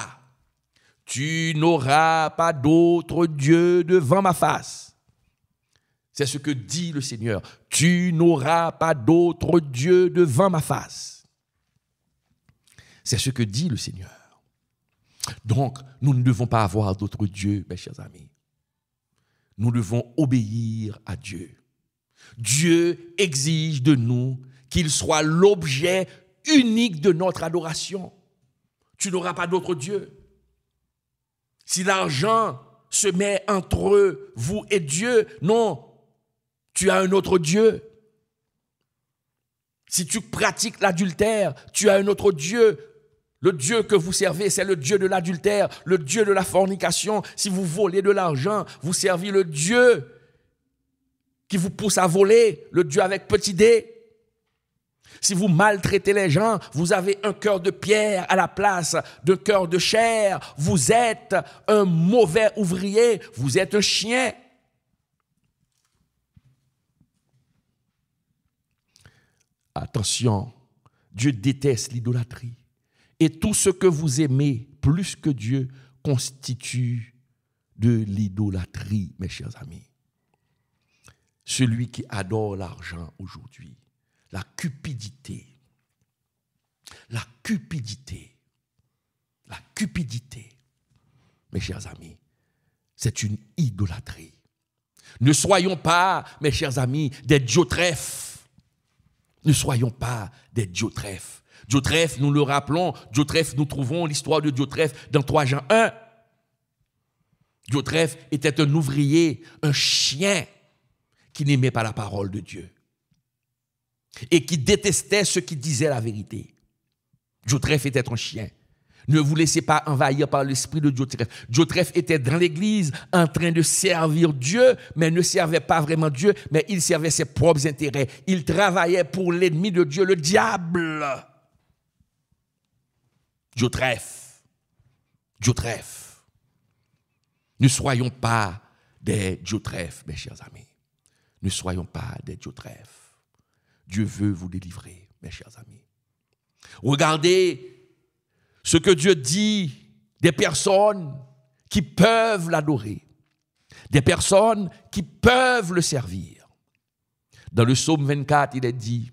« Tu n'auras pas d'autre Dieu devant ma face. » C'est ce que dit le Seigneur. « Tu n'auras pas d'autre Dieu devant ma face. » C'est ce que dit le Seigneur. Donc, nous ne devons pas avoir d'autre Dieu, mes chers amis. Nous devons obéir à Dieu. Dieu exige de nous qu'il soit l'objet unique de notre adoration. Tu n'auras pas d'autre Dieu. Si l'argent se met entre vous et Dieu, non, tu as un autre Dieu. Si tu pratiques l'adultère, tu as un autre Dieu. Le Dieu que vous servez, c'est le Dieu de l'adultère, le Dieu de la fornication. Si vous volez de l'argent, vous servez le Dieu qui vous pousse à voler, le Dieu avec petit d. Si vous maltraitez les gens, vous avez un cœur de pierre à la place d'un cœur de chair. Vous êtes un mauvais ouvrier, vous êtes un chien. Attention, Dieu déteste l'idolâtrie. Et tout ce que vous aimez plus que Dieu constitue de l'idolâtrie, mes chers amis. Celui qui adore l'argent aujourd'hui, la cupidité, mes chers amis, c'est une idolâtrie. Ne soyons pas, mes chers amis, des Diotrephes. Ne soyons pas des Diotrephes. Diotrephe, nous le rappelons, Diotrephe, nous trouvons l'histoire de Diotrephe dans 3 Jean 1. Diotrephe était un ouvrier, un chien qui n'aimait pas la parole de Dieu et qui détestait ceux qui disaient la vérité. Diotrephe était un chien. Ne vous laissez pas envahir par l'esprit de Diotrephe. Diotrephe était dans l'église en train de servir Dieu, mais ne servait pas vraiment Dieu, mais il servait ses propres intérêts. Il travaillait pour l'ennemi de Dieu, le diable. Diotrephe. Ne soyons pas des Diotrephes, mes chers amis. Ne soyons pas des Diotrephes. Dieu veut vous délivrer, mes chers amis. Regardez ce que Dieu dit des personnes qui peuvent l'adorer, des personnes qui peuvent le servir. Dans le psaume 24, il est dit,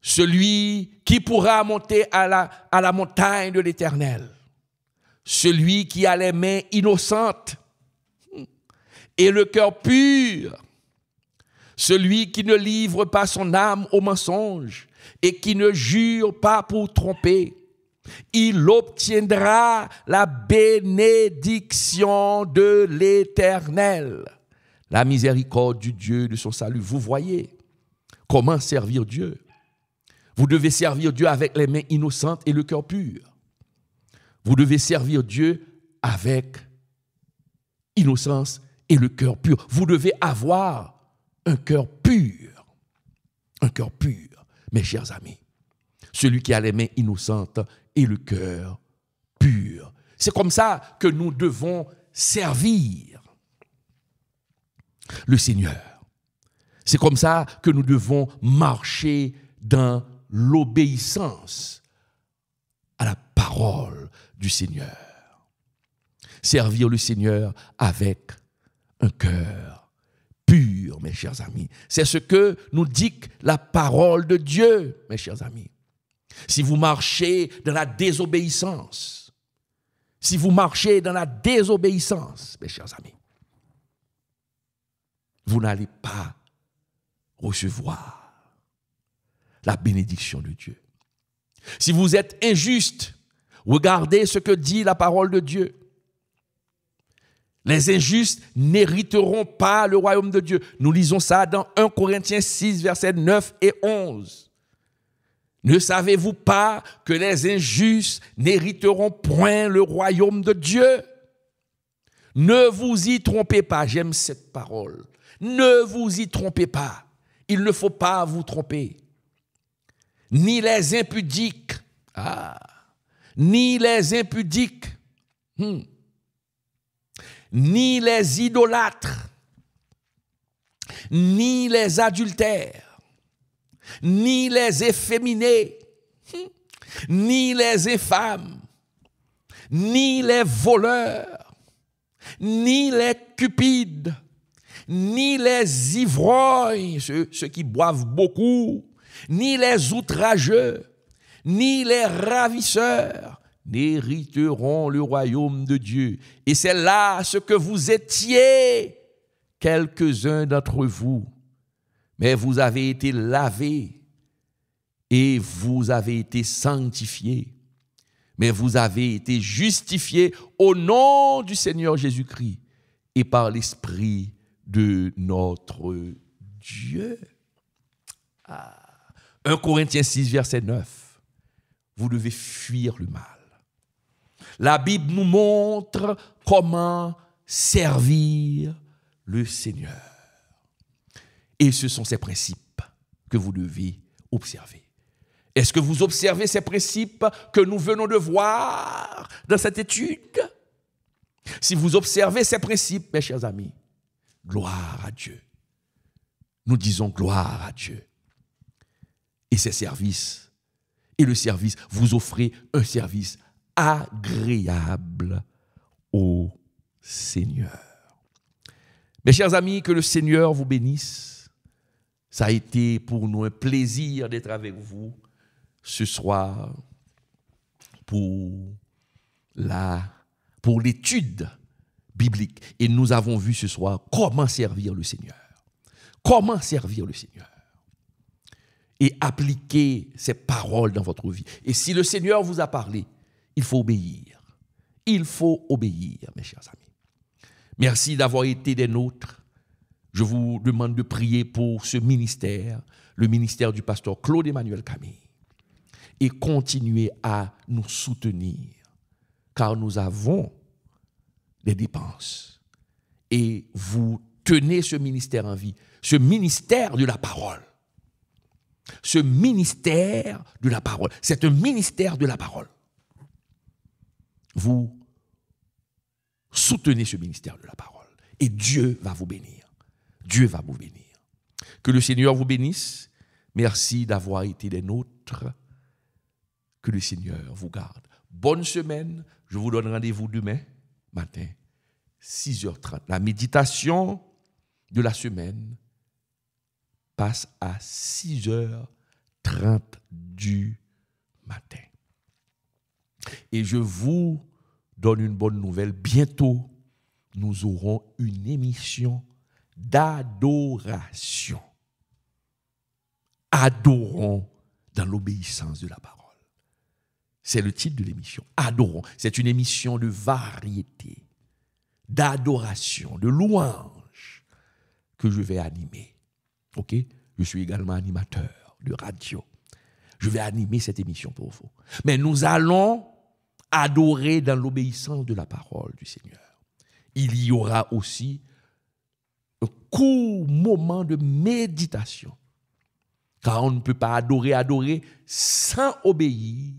Celui qui pourra monter à la montagne de l'Éternel. Celui qui a les mains innocentes et le cœur pur. Celui qui ne livre pas son âme au mensonge et qui ne jure pas pour tromper. Il obtiendra la bénédiction de l'Éternel, la miséricorde du Dieu de son salut. Vous voyez comment servir Dieu. Vous devez servir Dieu avec les mains innocentes et le cœur pur. Vous devez servir Dieu avec innocence et le cœur pur. Vous devez avoir un cœur pur. Un cœur pur, mes chers amis. Celui qui a les mains innocentes et le cœur pur. C'est comme ça que nous devons servir le Seigneur. C'est comme ça que nous devons marcher dans l'obéissance à la parole du Seigneur. Servir le Seigneur avec un cœur pur, mes chers amis. C'est ce que nous dit la parole de Dieu, mes chers amis. Si vous marchez dans la désobéissance, mes chers amis, vous n'allez pas recevoir la bénédiction de Dieu. Si vous êtes injuste, regardez ce que dit la parole de Dieu. Les injustes n'hériteront pas le royaume de Dieu. Nous lisons ça dans 1 Corinthiens 6, versets 9 et 11. Ne savez-vous pas que les injustes n'hériteront point le royaume de Dieu? Ne vous y trompez pas, j'aime cette parole. Ne vous y trompez pas. Il ne faut pas vous tromper. Ni les impudiques, ni les impudiques, ni les idolâtres, ni les adultères, ni les efféminés, ni les infâmes, ni les voleurs, ni les cupides, ni les ivrognes, ceux qui boivent beaucoup, ni les outrageux, ni les ravisseurs n'hériteront le royaume de Dieu. Et c'est là ce que vous étiez, quelques-uns d'entre vous. Mais vous avez été lavés et vous avez été sanctifiés. Mais vous avez été justifiés au nom du Seigneur Jésus-Christ et par l'Esprit de notre Dieu. 1 Corinthiens 6, verset 9. Vous devez fuir le mal. La Bible nous montre comment servir le Seigneur. Et ce sont ces principes que vous devez observer. Est-ce que vous observez ces principes que nous venons de voir dans cette étude? Si vous observez ces principes, mes chers amis, gloire à Dieu. Nous disons gloire à Dieu. Et ces services, et le service, vous offrez un service agréable au Seigneur. Mes chers amis, que le Seigneur vous bénisse. Ça a été pour nous un plaisir d'être avec vous ce soir pour l'étude biblique. Et nous avons vu ce soir comment servir le Seigneur. Comment servir le Seigneur. Et appliquer ces paroles dans votre vie. Et si le Seigneur vous a parlé, il faut obéir. Il faut obéir, mes chers amis. Merci d'avoir été des nôtres. Je vous demande de prier pour ce ministère, le ministère du pasteur Claude Emmanuel Camille. Et continuer à nous soutenir, car nous avons des dépenses. Et vous tenez ce ministère en vie, ce ministère de la parole. Ce ministère de la parole, c'est un ministère de la parole. Vous soutenez ce ministère de la parole et Dieu va vous bénir. Dieu va vous bénir. Que le Seigneur vous bénisse. Merci d'avoir été des nôtres. Que le Seigneur vous garde. Bonne semaine. Je vous donne rendez-vous demain matin, 6h30. La méditation de la semaine passe à 6h30. 4h30 du matin. Et je vous donne une bonne nouvelle. Bientôt, nous aurons une émission d'adoration. Adorons dans l'obéissance de la parole. C'est le titre de l'émission. Adorons. C'est une émission de variété, d'adoration, de louange que je vais animer. OK? Je suis également animateur de radio. Je vais animer cette émission pour vous. Mais nous allons adorer dans l'obéissance de la parole du Seigneur. Il y aura aussi un court moment de méditation. Car on ne peut pas adorer sans obéir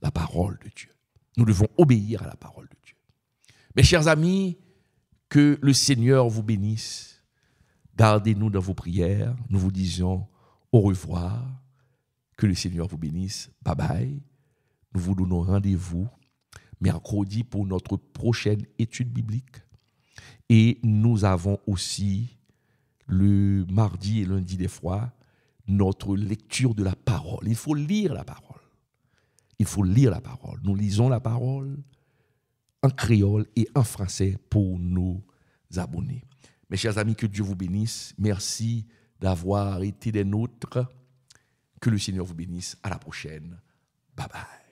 la parole de Dieu. Nous devons obéir à la parole de Dieu. Mes chers amis, que le Seigneur vous bénisse. Gardez-nous dans vos prières. Nous vous disons au revoir. Que le Seigneur vous bénisse. Bye bye. Nous vous donnons rendez-vous mercredi pour notre prochaine étude biblique. Et nous avons aussi le mardi et lundi des fois notre lecture de la parole. Il faut lire la parole. Il faut lire la parole. Nous lisons la parole en créole et en français pour nos abonnés. Mes chers amis, que Dieu vous bénisse. Merci d'avoir été des nôtres. Que le Seigneur vous bénisse. À la prochaine. Bye bye.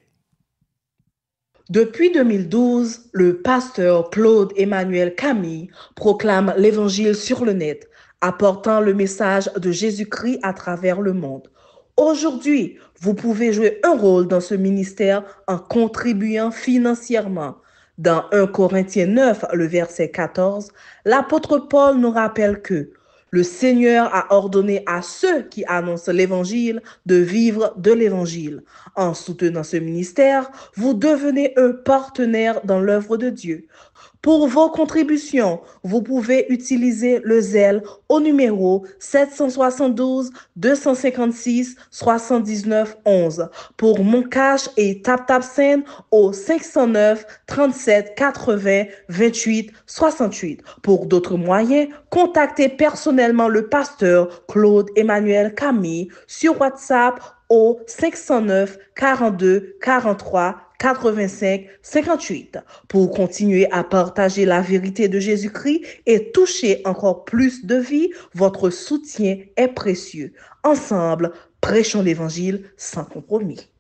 Depuis 2012, le pasteur Claude Emmanuel Camille proclame l'Évangile sur le net, apportant le message de Jésus-Christ à travers le monde. Aujourd'hui, vous pouvez jouer un rôle dans ce ministère en contribuant financièrement. Dans 1 Corinthiens 9, le verset 14, l'apôtre Paul nous rappelle que le Seigneur a ordonné à ceux qui annoncent l'Évangile de vivre de l'Évangile. En soutenant ce ministère, vous devenez un partenaire dans l'œuvre de Dieu. Pour vos contributions, vous pouvez utiliser le zèle au numéro 772 256 79 11. Pour Moncash et TapTapSend au 509 37 80 28 68. Pour d'autres moyens, contactez personnellement le pasteur Claude Emmanuel Camille sur WhatsApp au 509 42 43 85 58 pour continuer à partager la vérité de Jésus-Christ et toucher encore plus de vies. Votre soutien est précieux. Ensemble, prêchons l'Évangile sans compromis.